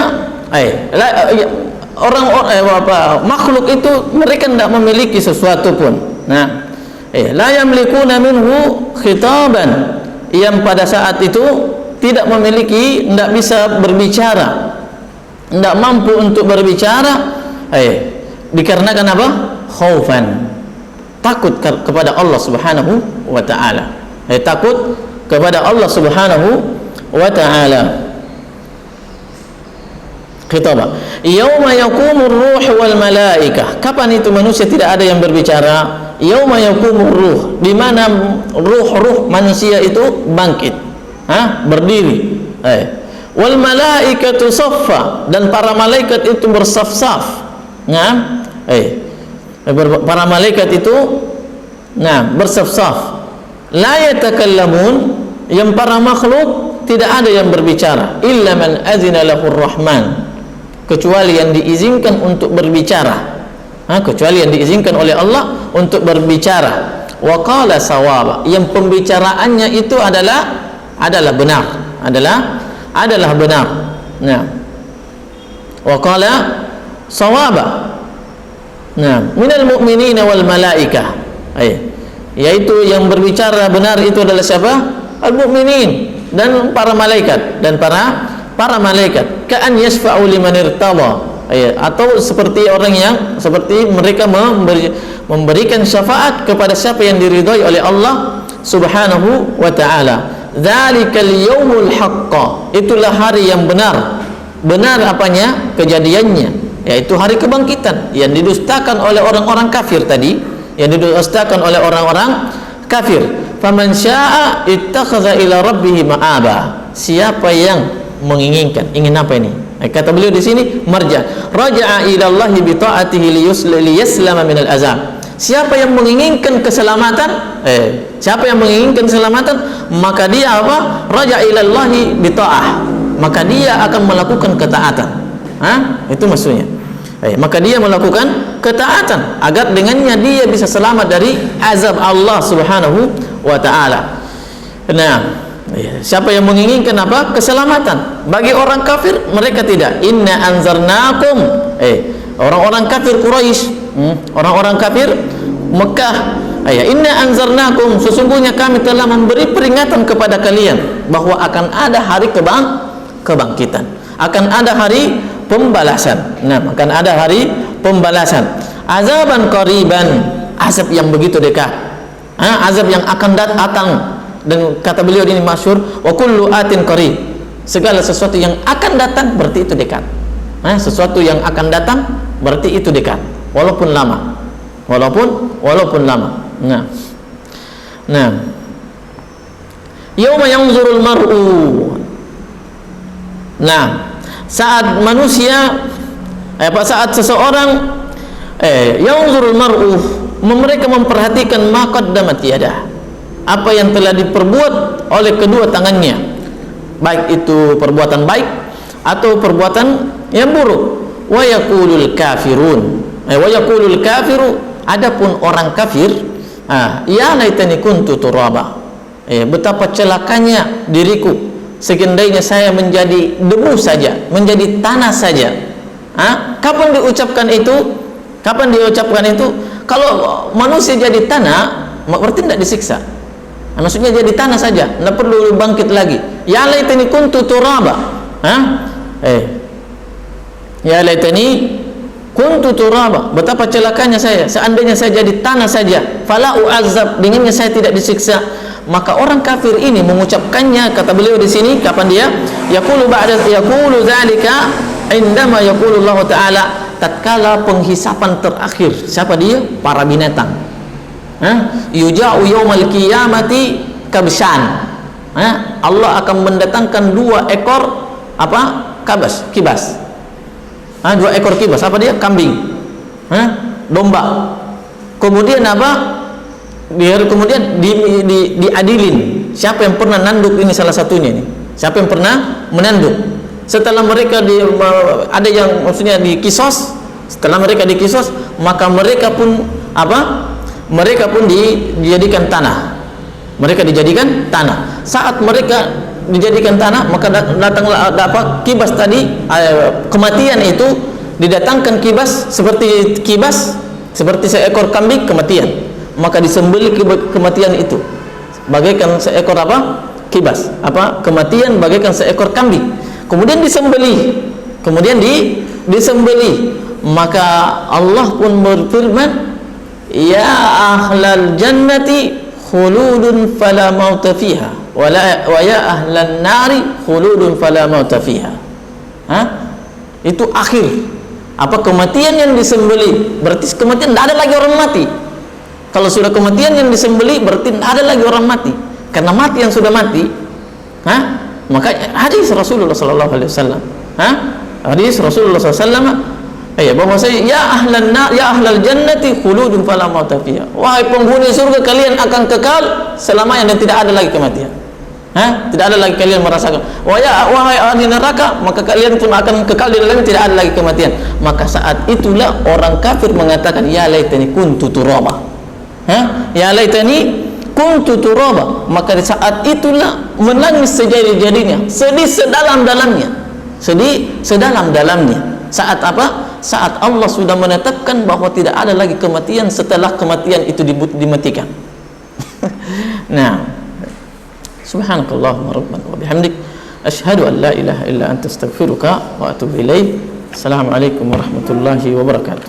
makhluk itu mereka tidak memiliki sesuatu pun. Nah, la yamlikuna minhu khitaban, yang pada saat itu tidak memiliki, tidak bisa berbicara, tidak mampu untuk berbicara, dikarenakan apa? Khaufan, takut kepada Allah Subhanahu wa taala. Takut kepada Allah Subhanahu wa taala. Khitabah. Yauma yaqumur ruh wal malaikah. Kapan itu manusia tidak ada yang berbicara? Yauma yaqumur ruh, di mana ruh manusia itu bangkit, berdiri. Wal malaikatu saffa, dan para malaikat itu bersaf-saf. Para malaikat itu bersaf-saf. La yatakallamun, yang para makhluk tidak ada yang berbicara. Illa man azina lahur rahman, kecuali yang diizinkan untuk berbicara, kecuali yang diizinkan oleh Allah untuk berbicara. Wa qala sawaba, yang pembicaraannya itu adalah benar, adalah benar. Nah, wa qala sawaba. Nah, minal mu'minina wal malaikah, yaitu yang berbicara benar itu adalah siapa? Al-mu'minin dan para malaikat, para malaikat. Ka'an yasfa'u liman irtada, atau seperti orang yang seperti mereka memberikan syafaat kepada siapa yang diridhai oleh Allah Subhanahu wa taala. Dzalikal yaumul haqq, itulah hari yang benar. Benar apanya? Kejadiannya, yaitu hari kebangkitan yang didustakan oleh orang-orang kafir tadi, yang didustakan oleh orang-orang kafir. Faman syaa'a ittakhadha ila rabbih ma'aba, siapa yang menginginkan, ingin apa ini? Kata beliau di sini, raja'a ila Allah bi ta'atihi liyaslama min al-azab. Siapa yang menginginkan keselamatan, siapa yang menginginkan keselamatan, maka dia apa? Raja'a ila Allah bi ta'ah, maka dia akan melakukan ketaatan. Itu maksudnya. Maka dia melakukan ketaatan agar dengannya dia bisa selamat dari azab Allah Subhanahu wa taala. Nah, siapa yang menginginkan apa? Keselamatan. Bagi orang kafir, mereka tidak. Inna anzarnakum, orang-orang kafir Quraisy, orang-orang kafir Mekah, inna anzarnakum, sesungguhnya kami telah memberi peringatan kepada kalian bahwa akan ada hari kebangkitan, akan ada hari pembalasan. Nah, akan ada hari pembalasan. Azaban qariban, azab yang begitu dekat, azab yang akan datang. Dan kata beliau ini masyhur, wa kullu atin qarib, segala sesuatu yang akan datang berarti itu dekat. Sesuatu yang akan datang berarti itu dekat, walaupun lama, walaupun lama. Nah, yauma yanzurul mar'u, nah, saat manusia, saat seseorang yanzurul mar'u, mereka memperhatikan ma qaddamat yadah, apa yang telah diperbuat oleh kedua tangannya, baik itu perbuatan baik atau perbuatan yang buruk. Wa yaqulul kafirun, adapun orang kafir, ya laitani kuntu turaba, betapa celakanya diriku, sekiranya saya menjadi debu saja, menjadi tanah saja. Kapan diucapkan itu? Kalau manusia jadi tanah, berarti tidak disiksa. Maksudnya jadi tanah saja, tidak perlu bangkit lagi. Ya laitani kuntu turaba, ya laitani kuntu turaba, betapa celakanya saya, seandainya saya jadi tanah saja. Fala u'azzab, dengannya saya tidak disiksa. Maka orang kafir ini mengucapkannya, kata beliau di sini, kapan dia? Yaqulu dzalika indama yaqulu Allah taala, tatkala penghisapan terakhir. Siapa dia? Para binatang. Yuja'u yaumal qiyamati kabshan. Allah akan mendatangkan 2 ekor kibas. 2 ekor kibas, apa dia? Kambing, domba. Kemudian apa? Kemudian diadilin. Siapa yang pernah nanduk, ini salah satunya ini. Siapa yang pernah menanduk? Setelah mereka ada yang maksudnya dikisos, Setelah mereka dikisos, maka mereka pun apa? Mereka pun dijadikan tanah. Mereka dijadikan tanah. Saat mereka dijadikan tanah, maka datanglah apa? Kibas tadi, kematian itu didatangkan kibas seperti seekor kambing kematian. Maka disembelih kematian itu. Bagaikan seekor apa? Kibas. Apa? Kematian bagaikan seekor kambing. Kemudian disembelih. Disembelih. Maka Allah pun berfirman, ya ahlal jannati khuludun fala mauta fiha wa ya ahlan nari khuludun fala mauta fiha. Itu akhir apa kematian yang disembelih, berarti kematian tidak ada lagi orang mati. Kalau sudah kematian yang disembelih, berarti tidak ada lagi orang mati, karena mati yang sudah mati. Maka hadis Rasulullah sallallahu alaihi wasallam, hadis Rasulullah sallallahu alaihi wasallam, bahwa saya ya ahlal jannati khuludun fala mauta fiha. Wahai penghuni surga, kalian akan kekal selamanya dan tidak ada lagi kematian. Tidak ada lagi kalian merasakan. Wahai ahli neraka, maka kalian pun akan kekal di dalamnya, tidak ada lagi kematian. Maka saat itulah orang kafir mengatakan, ya laitani kuntu turaba. Ya laitani kuntu turaba. Maka di saat itulah menangis sejadi-jadinya, sedih sedalam-dalamnya. Saat apa? Saat Allah sudah menetapkan bahwa tidak ada lagi kematian setelah kematian itu dimatikan. Nah, subhanakallahumma rabbana wa bihamdik asyhadu an la ilaha illa anta astaghfiruka wa atubu ilaik. Assalamualaikum warahmatullahi wabarakatuh.